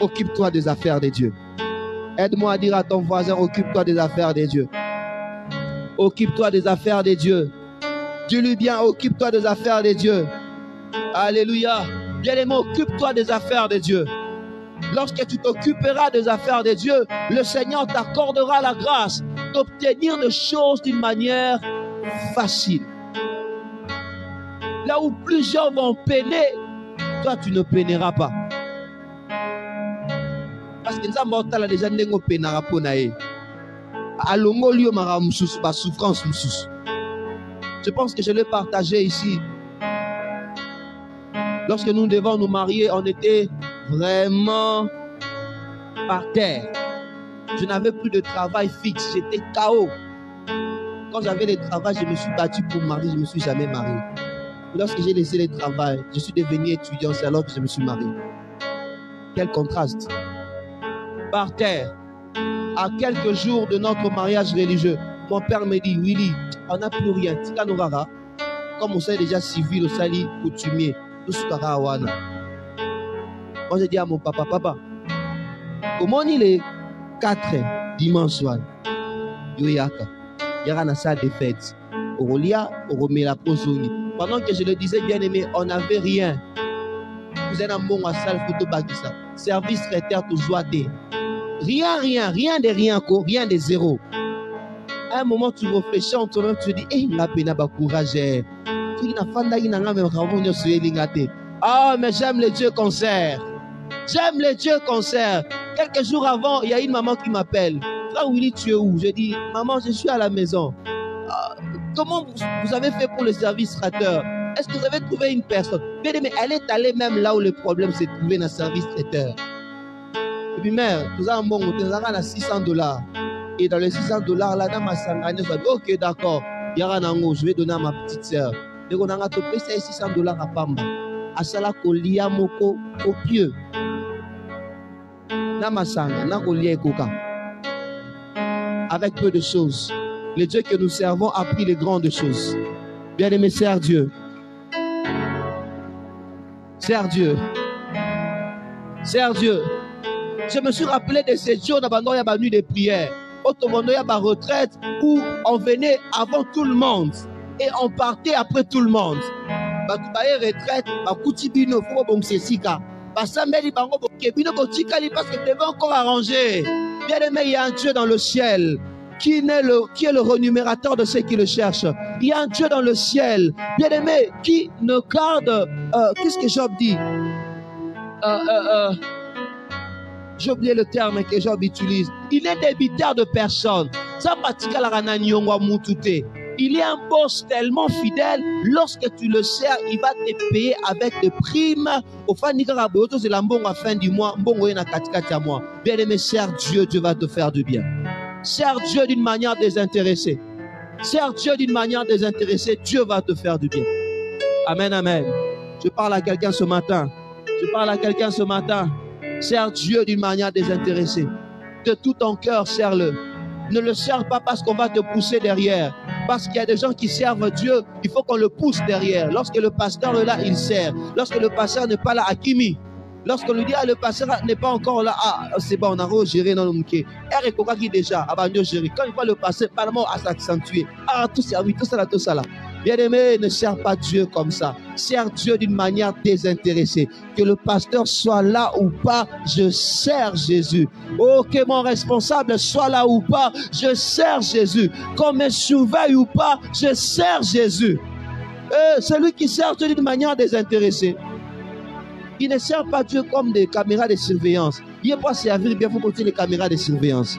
A: occupe-toi des affaires de Dieu. Aide-moi à dire à ton voisin, occupe-toi des affaires de Dieu. Occupe-toi des affaires de Dieu. Dis-lui bien, occupe-toi des affaires de Dieu. Alléluia. Bien-aimé, occupe-toi des affaires de Dieu. Lorsque tu t'occuperas des affaires de Dieu, le Seigneur t'accordera la grâce d'obtenir des choses d'une manière facile. Là où plusieurs vont peiner, toi tu ne peineras pas. Parce que nous avons déjà peinera pour naïe. Souffrance. Je pense que je l'ai partagé ici. Lorsque nous devons nous marier, on était vraiment par terre. Je n'avais plus de travail fixe, j'étais KO. Quand j'avais le travail, je me suis battu pour me marier, je ne me suis jamais marié. Lorsque j'ai laissé le travail, je suis devenu étudiant, c'est alors que je me suis marié. Quel contraste. Par terre, à quelques jours de notre mariage religieux, mon père me dit, Willy, on n'a plus rien. Comme on sait déjà civil, au sali, coutumier, tout ce qu'on a. Moi, j'ai dit à mon papa, comment il est 4 dimanche soir, il y a une salle de fête. Pendant que je le disais, bien aimé, on n'avait rien. Vous êtes un bon à salle photo bagisa. Service traiteur tout joie. Rien de zéro. À un moment, tu réfléchis en toi-même, tu te dis, la peine à courage. Ah, mais j'aime les dieux qu'on sert. J'aime les dieux qu'on sert. Quelques jours avant, il y a une maman qui m'appelle. Frère Willy, tu es où? Je dis, maman, je suis à la maison. Comment vous avez fait pour le service traiteur? Est-ce que vous avez trouvé une personne? Mais elle est allée même là où le problème s'est trouvé dans le service traiteur. Et puis, mère, nous avons bon, nous avons $600. Et dans les $600, là, dans ma sangane, je dis, ok, d'accord, je vais donner à ma petite sœur. Donc, on a topé ces $600 à Pamba. À cela, kolia moko copieux. Dans ma sangane, na kolia koka. Avec peu de choses. Le Dieu que nous servons a pris les grandes choses. Bien-aimé, sers Dieu. Sers Dieu. Sers Dieu. Je me suis rappelé de ces jours d'abandon, il y a une nuit de prière. Autrement, il y a une retraite où on venait avant tout le monde et on partait après tout le monde. Parce que devait encore arranger. Bien aimé, il y a un Dieu dans le ciel qui est le renumérateur de ceux qui le cherchent. Il y a un Dieu dans le ciel, bien aimé, qui ne garde, qu'est-ce que Job dit? J'ai oublié le terme que Job utilise. Il est débiteur de personne. Il est un boss tellement fidèle. Lorsque tu le sers, il va te payer avec des primes. Au fin du mois, bien aimé, sers Dieu, Dieu va te faire du bien. Sers Dieu d'une manière désintéressée. Sers Dieu d'une manière désintéressée, Dieu va te faire du bien. Amen, amen. Je parle à quelqu'un ce matin. Sers Dieu d'une manière désintéressée. De tout ton cœur, sers-le. Ne le sers pas parce qu'on va te pousser derrière. Parce qu'il y a des gens qui servent Dieu, il faut qu'on le pousse derrière. Lorsque le pasteur est là, il sert. Lorsque le pasteur n'est pas là, Akimi. Lorsqu'on lui dit, le pasteur n'est pas encore là, c'est bon, on a géré dans le mouquet. R qui déjà, avant de gérer. Quand il voit le pasteur, parlement à s'accentuer. Tout ça, oui, tout ça là. Bien-aimé, ne sers pas Dieu comme ça. Sers Dieu d'une manière désintéressée. Que le pasteur soit là ou pas, je sers Jésus. Oh, que mon responsable soit là ou pas, je sers Jésus. Qu'on me surveille ou pas, je sers Jésus. Celui qui sert Dieu d'une manière désintéressée, il ne sert pas Dieu comme des caméras de surveillance. Il n'est pas servir bien, il faut porter les caméras de surveillance.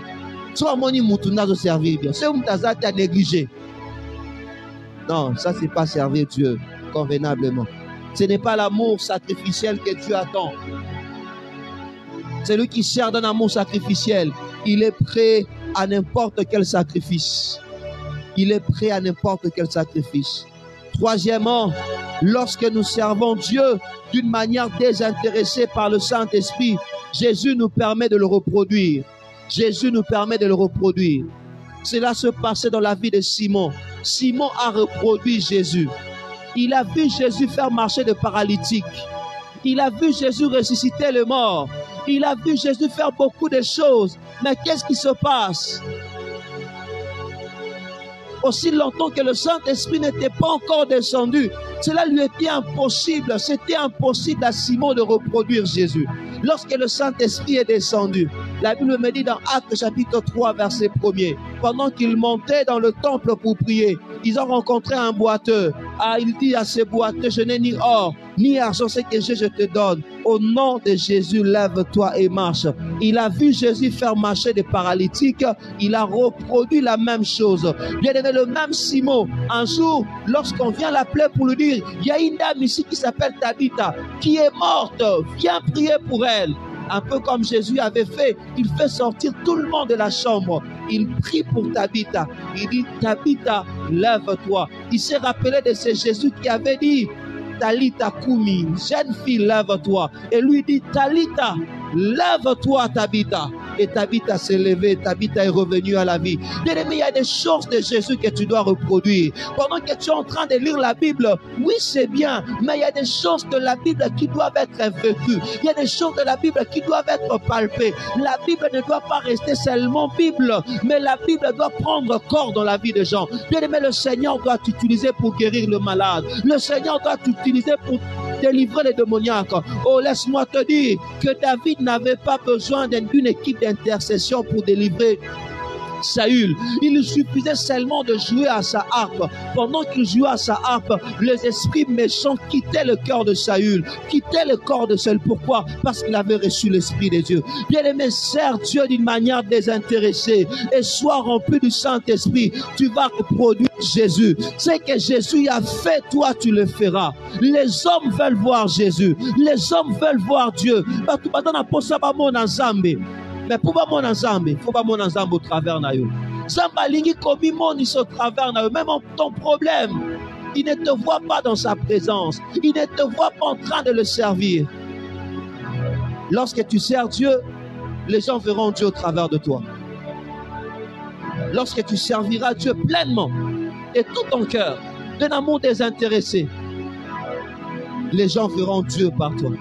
A: Soit monimoutuna de servir bien. C'est un mutazat à négliger. Non, ça c'est pas servir Dieu convenablement. Ce n'est pas l'amour sacrificiel que Dieu attend. Celui qui sert d'un amour sacrificiel, il est prêt à n'importe quel sacrifice. Il est prêt à n'importe quel sacrifice. Troisièmement, lorsque nous servons Dieu d'une manière désintéressée par le Saint-Esprit, Jésus nous permet de le reproduire. Jésus nous permet de le reproduire. Cela se passait dans la vie de Simon. Simon a reproduit Jésus. Il a vu Jésus faire marcher des paralytiques. Il a vu Jésus ressusciter les morts. Il a vu Jésus faire beaucoup de choses. Mais qu'est-ce qui se passe? Aussi longtemps que le Saint-Esprit n'était pas encore descendu, cela lui était impossible. C'était impossible à Simon de reproduire Jésus. Lorsque le Saint-Esprit est descendu, la Bible me dit dans Actes chapitre 3, verset 1er, pendant qu'ils montaient dans le temple pour prier, ils ont rencontré un boiteux. Ah, il dit à ce boiteux, je n'ai ni or, ni argent, ce que je te donne. Au nom de Jésus, lève-toi et marche. Il a vu Jésus faire marcher des paralytiques. Il a reproduit la même chose. Bien aimé, le même Simon, un jour, lorsqu'on vient l'appeler pour lui dire, il y a une dame ici qui s'appelle Tabitha, qui est morte, viens prier pour elle. Un peu comme Jésus avait fait, il fait sortir tout le monde de la chambre. Il prie pour Tabitha. Il dit, Tabitha, lève-toi. Il s'est rappelé de ce Jésus qui avait dit, Talita Koumi, jeune fille, lève-toi. Et lui dit, Talita, lève-toi, Tabitha. Et Tabitha s'est levée, Tabitha est revenue à la vie. Bien aimé, il y a des choses de Jésus que tu dois reproduire. Pendant que tu es en train de lire la Bible, oui, c'est bien, mais il y a des choses de la Bible qui doivent être vécues. Il y a des choses de la Bible qui doivent être palpées. La Bible ne doit pas rester seulement Bible, mais la Bible doit prendre corps dans la vie des gens. Bien aimé, le Seigneur doit t'utiliser pour guérir le malade. Le Seigneur doit t'utiliser pour délivrer les démoniaques. Oh, laisse-moi te dire que David n'avait pas besoin d'une équipe d'intercession pour délivrer Saül. Il suffisait seulement de jouer à sa harpe. Pendant qu'il jouait à sa harpe, les esprits méchants quittaient le cœur de Saül, quittaient le corps de Saül. Pourquoi? Parce qu'il avait reçu l'Esprit de Dieu. Bien-aimé, sers Dieu d'une manière désintéressée et sois rempli du Saint-Esprit. Tu vas reproduire Jésus. Ce que Jésus a fait, toi tu le feras. Les hommes veulent voir Jésus. Les hommes veulent voir Dieu. Mais pour pas mon ensemble, faut pas mon ensemble au travers na yo. Samba lingi komi moni au travers na yo. Même ton problème, il ne te voit pas dans sa présence. Il ne te voit pas en train de le servir. Lorsque tu sers Dieu, les gens verront Dieu au travers de toi. Lorsque tu serviras Dieu pleinement et tout ton cœur, d'un amour désintéressé, les gens verront Dieu par toi.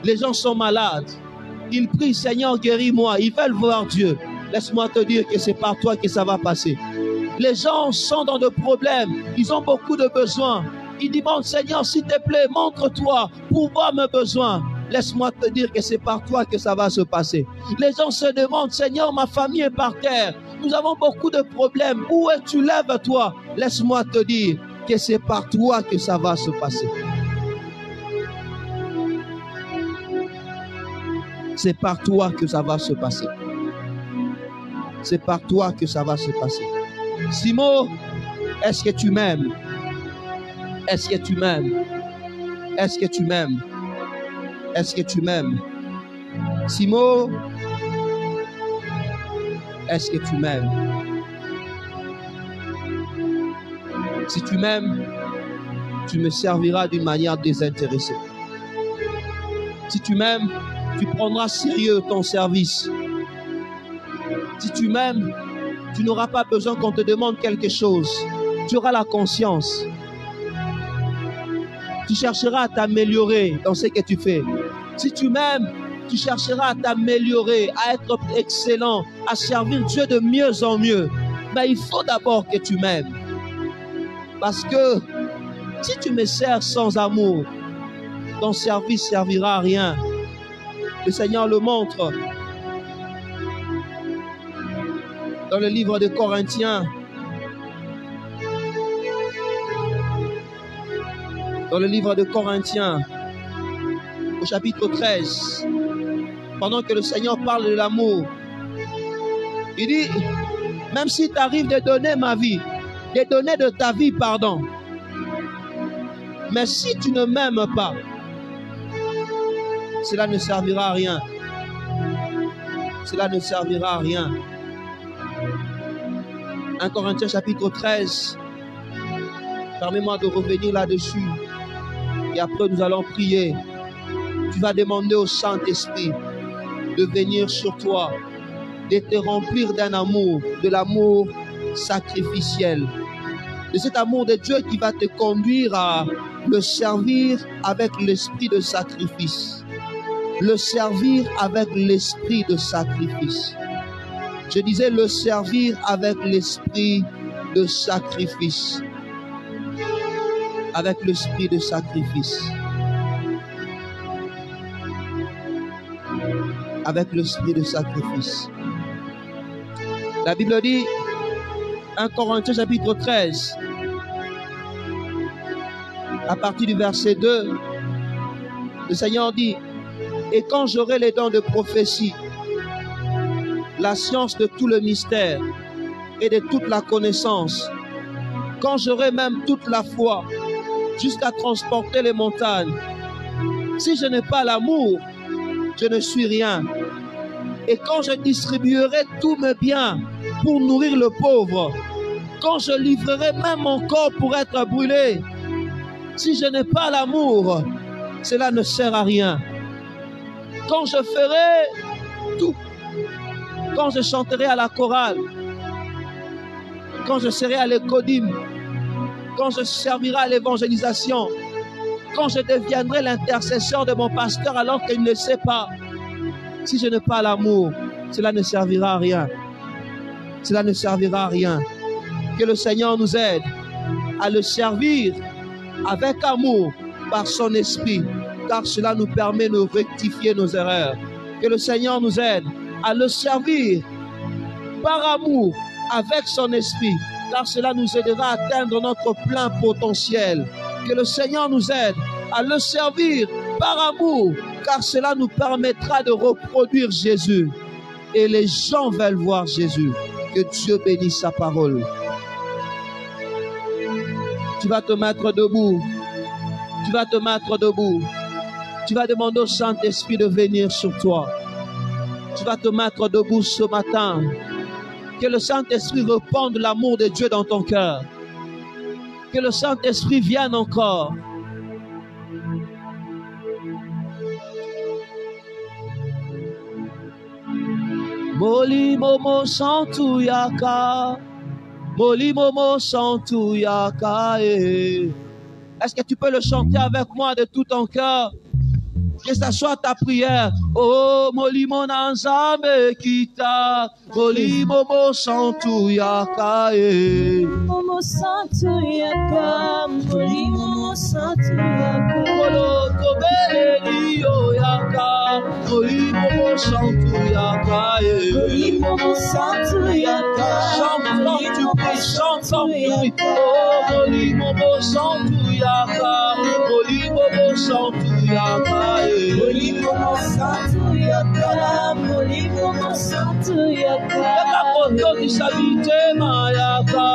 A: Les gens sont malades. Ils prient, Seigneur, guéris-moi. Ils veulent voir Dieu. Laisse-moi te dire que c'est par toi que ça va passer. Les gens sont dans des problèmes. Ils ont beaucoup de besoins. Ils demandent, Seigneur, s'il te plaît, montre-toi pour voir mes besoins. Laisse-moi te dire que c'est par toi que ça va se passer. Les gens se demandent, Seigneur, ma famille est par terre. Nous avons beaucoup de problèmes. Où es-tu? Lève-toi. Laisse-moi te dire que c'est par toi que ça va se passer. C'est par toi que ça va se passer. C'est par toi que ça va se passer. Simon, est-ce que tu m'aimes? Est-ce que tu m'aimes? Est-ce que tu m'aimes? Est-ce que tu m'aimes? Simon, est-ce que tu m'aimes? Si tu m'aimes, tu me serviras d'une manière désintéressée. Si tu m'aimes, tu prendras sérieux ton service. Si tu m'aimes, tu n'auras pas besoin qu'on te demande quelque chose. Tu auras la conscience. Tu chercheras à t'améliorer dans ce que tu fais. Si tu m'aimes, tu chercheras à t'améliorer, à être excellent, à servir Dieu de mieux en mieux. Mais il faut d'abord que tu m'aimes. Parce que si tu me sers sans amour, ton service ne servira à rien. Le Seigneur le montre dans le livre de Corinthiens. Dans le livre de Corinthiens, au chapitre 13, pendant que le Seigneur parle de l'amour, il dit, même si tu arrives de donner ma vie, de donner de ta vie, pardon, mais si tu ne m'aimes pas, cela ne servira à rien. Cela ne servira à rien. 1 Corinthiens chapitre 13. Permets-moi de revenir là-dessus. Et après nous allons prier. Tu vas demander au Saint-Esprit de venir sur toi, de te remplir d'un amour, de l'amour sacrificiel. de cet amour de Dieu qui va te conduire à le servir avec l'esprit de sacrifice. Le servir avec l'esprit de sacrifice. Je disais le servir avec l'esprit de sacrifice. Avec l'esprit de sacrifice. Avec l'esprit de sacrifice. La Bible dit, 1 Corinthiens chapitre 13, à partir du verset 2, le Seigneur dit, et quand j'aurai les dons de prophétie, la science de tout le mystère et de toute la connaissance, quand j'aurai même toute la foi, jusqu'à transporter les montagnes, si je n'ai pas l'amour, je ne suis rien. Et quand je distribuerai tous mes biens pour nourrir le pauvre, quand je livrerai même mon corps pour être brûlé, si je n'ai pas l'amour, cela ne sert à rien. Quand je ferai tout, quand je chanterai à la chorale, quand je serai à l'écodime, quand je servirai à l'évangélisation, quand je deviendrai l'intercesseur de mon pasteur alors qu'il ne sait pas, si je n'ai pas l'amour, cela ne servira à rien. Cela ne servira à rien. Que le Seigneur nous aide à le servir avec amour par son esprit, car cela nous permet de rectifier nos erreurs. Que le Seigneur nous aide à le servir par amour avec son esprit, car cela nous aidera à atteindre notre plein potentiel. Que le Seigneur nous aide à le servir par amour, car cela nous permettra de reproduire Jésus. Et les gens veulent voir Jésus. Que Dieu bénisse sa parole. Tu vas te mettre debout. Tu vas te mettre debout. Tu vas demander au Saint-Esprit de venir sur toi. Tu vas te mettre debout ce matin. Que le Saint-Esprit répande l'amour de Dieu dans ton cœur. Que le Saint-Esprit vienne encore. Moli momo santu yaka. Moli momo santu yaka. Est-ce que tu peux le chanter avec moi de tout ton cœur? Que ça soit ta prière. Oh, moli mona nzambe kita. Moli momo santu yaka.
B: Momo santu yaka. Moli momo santu yaka.
A: Molo tobele liyo yaka. Moli momo santu yaka.
B: Moli momo santu yaka.
A: Chante comme tu pries, chante comme tu pries. Oh, moli momo santu yaka. Moli momo santu yaka.
B: Moli momo santu yaka. Moli momo santu yaka.
A: Yaka koto disabite ma yaka.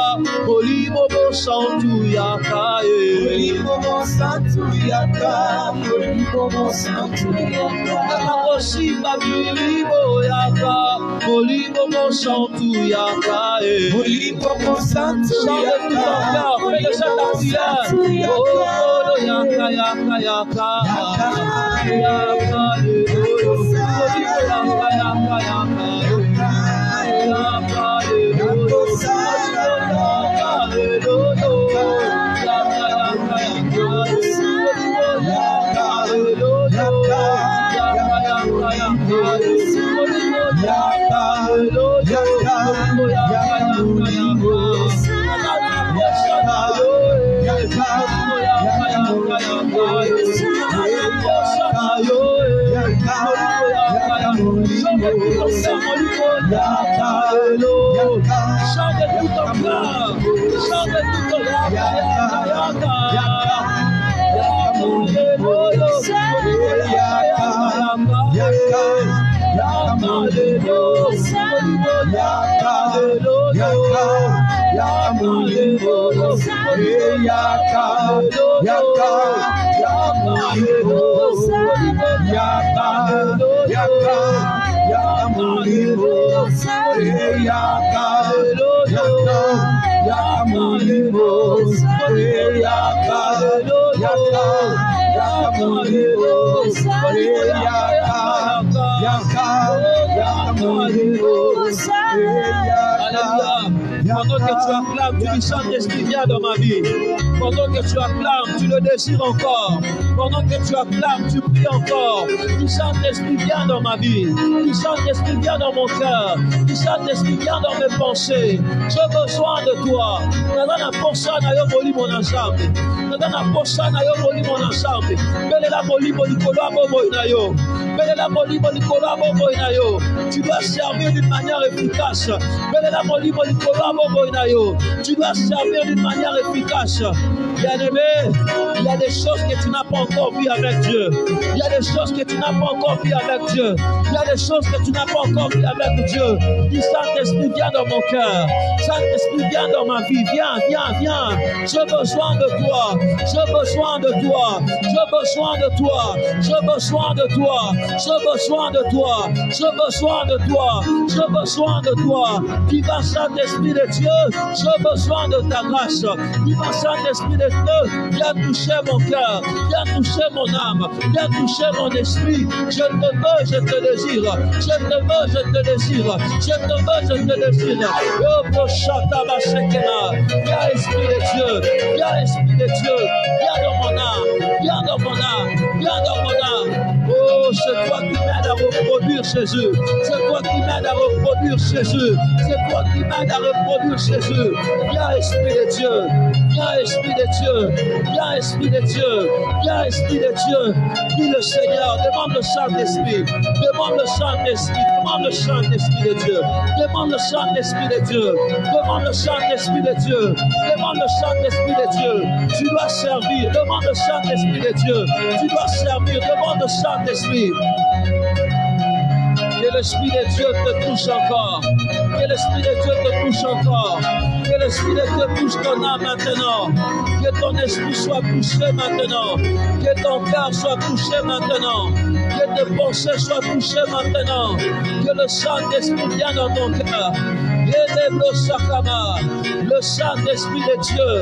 A: Moli momo santu yaka.
B: Moli momo santu yaka. Moli momo santu yaka.
A: Yaka kosi babili mo yaka. Moli momo santu yaka.
B: Moli momo santu yaka.
A: Fais de ça ta prière. Oh, yaka yaka yaka. Yaka Pendant que tu acclames, tu dis Saint-Esprit, viens dans ma vie. Pendant que tu acclames, tu le désires encore. Pendant que tu acclames, tu pries encore. Du Saint-Esprit, viens dans ma vie. Du Saint-Esprit, viens dans mon cœur. Du Saint-Esprit, viens dans mes pensées. J'ai besoin de toi. Nana posa na yo boli mon ensemble. Nana posa na yo boli mon ensemble. Belle la boli boli kolo bobo na yo. Belle la boli boli kolo bobo na yo. Tu dois servir d'une manière efficace. Belle la boli boli kolo bobo na yo. Tu dois servir d'une manière efficace. Bien-aimé, il y a des choses que tu n'as pas encore vues avec Dieu. Il y a des choses que tu n'as pas encore vues avec Dieu. Il y a des choses que tu n'as pas encore vues avec Dieu. Dis Saint-Esprit, viens dans mon cœur. Saint-Esprit, viens dans ma vie. Viens, viens, viens. J'ai besoin de toi. J'ai besoin de toi. J'ai besoin de toi. J'ai besoin de toi. J'ai besoin de toi. J'ai besoin de toi. J'ai besoin de toi. Divin Saint-Esprit de Dieu, j'ai besoin de ta grâce. Divin Saint-Esprit de Dieu, viens toucher mon cœur. Viens toucher mon âme. Viens toucher mon esprit. Je te veux, je te désire. Je te veux, je te désire. Je te veux, je te désire. Viens, Esprit de Dieu. Viens, Esprit de Dieu. Viens dans mon âme. Viens dans mon âme. Viens dans mon âme. Oh, c'est toi qui m'aide à reproduire Jésus. C'est toi qui m'aide à reproduire Jésus. C'est toi qui m'aide à reproduire Jésus. Viens, Esprit de Dieu. Viens, Esprit de Dieu. Viens, Esprit de Dieu. Viens, Esprit de Dieu. Dis le Seigneur. Demande le Saint-Esprit. Demande le Saint-Esprit. Demande le Saint-Esprit de Dieu. Demande le Saint-Esprit de Dieu. Demande le Saint-Esprit de Dieu. Demande le Saint-Esprit de Dieu. Tu dois servir. Demande le Saint-Esprit de Dieu. Tu dois servir. Demande le Saint-Esprit. Que l'Esprit de Dieu te touche encore. Que l'Esprit de Dieu te touche encore. Que l'Esprit de Dieu touche ton âme maintenant. Que ton esprit soit touché maintenant. Que ton cœur soit touché maintenant. Que tes pensées soient touchées maintenant. Que le Saint-Esprit vienne dans ton cœur. Le Saint-Esprit de Dieu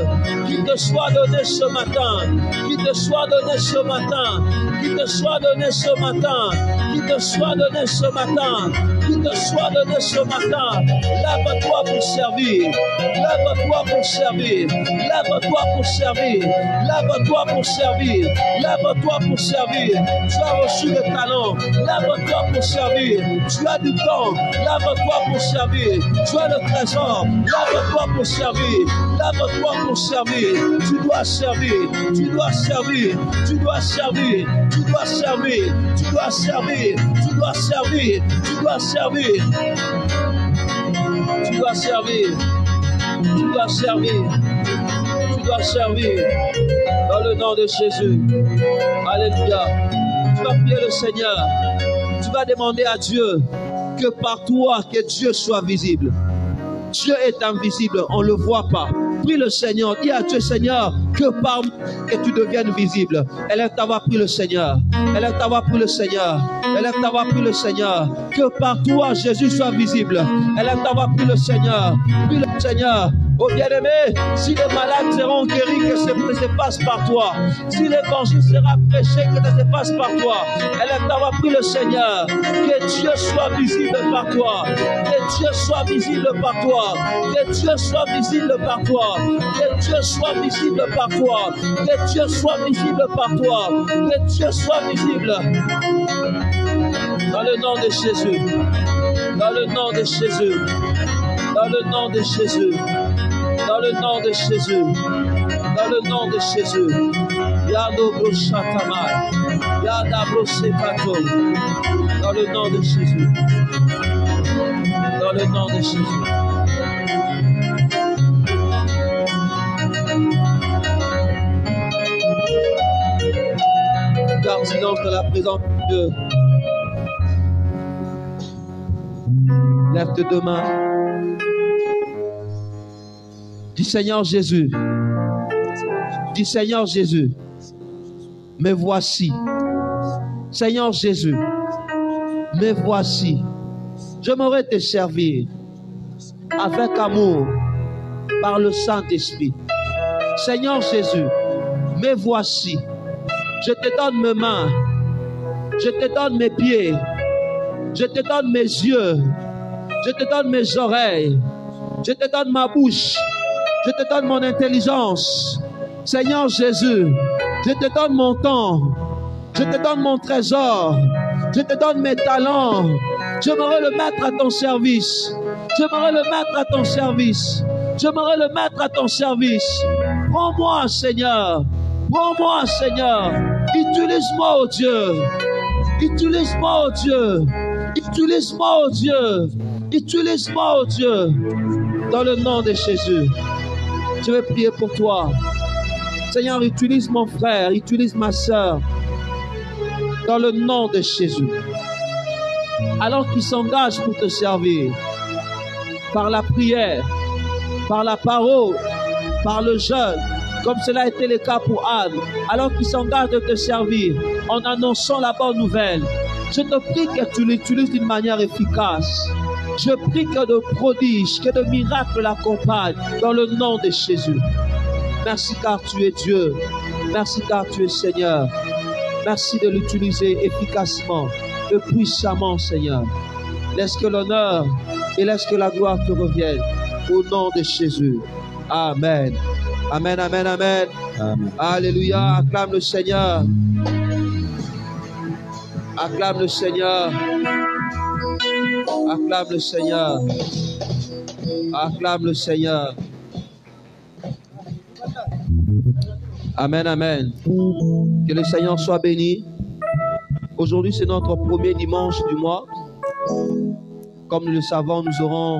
A: qui te soit donné ce matin. Qui te soit donné ce matin. Qui te soit donné ce matin. Qui te soit donné ce matin. Qui te soit donné ce matin. Lève-toi pour servir. Lève-toi pour servir. Lève-toi pour servir. Lève-toi pour servir. Lève-toi pour servir. Tu as reçu le talent. Lève-toi pour servir. Tu as du temps. Lève-toi pour servir. Tu as le trésor. Lève-toi pour servir. Lève-toi pour servir. Tu dois servir. Tu dois servir. Tu dois servir. Tu dois servir. Tu dois servir. Tu dois servir. Tu dois servir. Tu dois servir. Tu dois servir. Tu dois servir. Dans le nom de Jésus. Alléluia. Tu vas prier le Seigneur. Tu vas demander à Dieu que par toi, que Dieu soit visible. Dieu est invisible, on ne le voit pas. Prie le Seigneur, dis à Dieu, Seigneur, que par moi, que tu deviennes visible. Élève ta voix, prie le Seigneur. Élève ta voix, prie le Seigneur. Élève ta voix, prie le Seigneur. Que par toi, Jésus soit visible. Élève ta voix, prie le Seigneur. Prie le Seigneur. Oh bien-aimé, si les malades seront guéris, que ça se passe par toi. Si l'évangile sera prêché, que ça se passe par toi. Élève ta voix, prie le Seigneur. Que Dieu soit visible par toi. Que Dieu soit visible par toi. Que Dieu soit visible par toi. Que Dieu soit visible par toi. Que Dieu soit visible par toi. Que Dieu soit visible. Dans le nom de Jésus. Dans le nom de Jésus. Dans le nom de Jésus. Dans le nom de Jésus. Dans le nom de Jésus. Yado Broshatama. Yada Brosepato. Dans le nom de Jésus. Dans le nom de Jésus. Garde silence dans la présence de Dieu. Lève tes deux mains. Dis Seigneur Jésus. Dis Seigneur Jésus. Me voici. Seigneur Jésus. Me voici. J'aimerais te servir avec amour par le Saint-Esprit. Seigneur Jésus. Me voici. Je te donne mes mains. Je te donne mes pieds. Je te donne mes yeux. Je te donne mes oreilles. Je te donne ma bouche. Je te donne mon intelligence. Seigneur Jésus, je te donne mon temps. Je te donne mon trésor. Je te donne mes talents. J'aimerais le mettre à ton service. J'aimerais le mettre à ton service. J'aimerais le mettre à ton service. Prends-moi, Seigneur. Prends-moi, Seigneur. Utilise-moi, oh Dieu. Utilise-moi, oh Dieu. Utilise-moi, oh Dieu. Utilise-moi, oh Dieu. Dans le nom de Jésus. Je vais prier pour toi. Seigneur, utilise mon frère. Utilise ma soeur. Dans le nom de Jésus. Alors qu'il s'engage pour te servir. Par la prière. Par la parole. Par le jeûne. Comme cela a été le cas pour Anne. Alors qu'il s'engage de te servir. En annonçant la bonne nouvelle. Je te prie que tu l'utilises d'une manière efficace. Je prie que de prodiges, que de miracles l'accompagnent dans le nom de Jésus. Merci car tu es Dieu. Merci car tu es Seigneur. Merci de l'utiliser efficacement et puissamment, Seigneur. Laisse que l'honneur et laisse que la gloire te reviennent. Au nom de Jésus. Amen. Amen, amen, amen. Amen. Alléluia. Acclame le Seigneur. Acclame le Seigneur. Acclame le Seigneur. Acclame le Seigneur. Amen, amen. Que le Seigneur soit béni. Aujourd'hui, c'est notre premier dimanche du mois. Comme nous le savons, nous aurons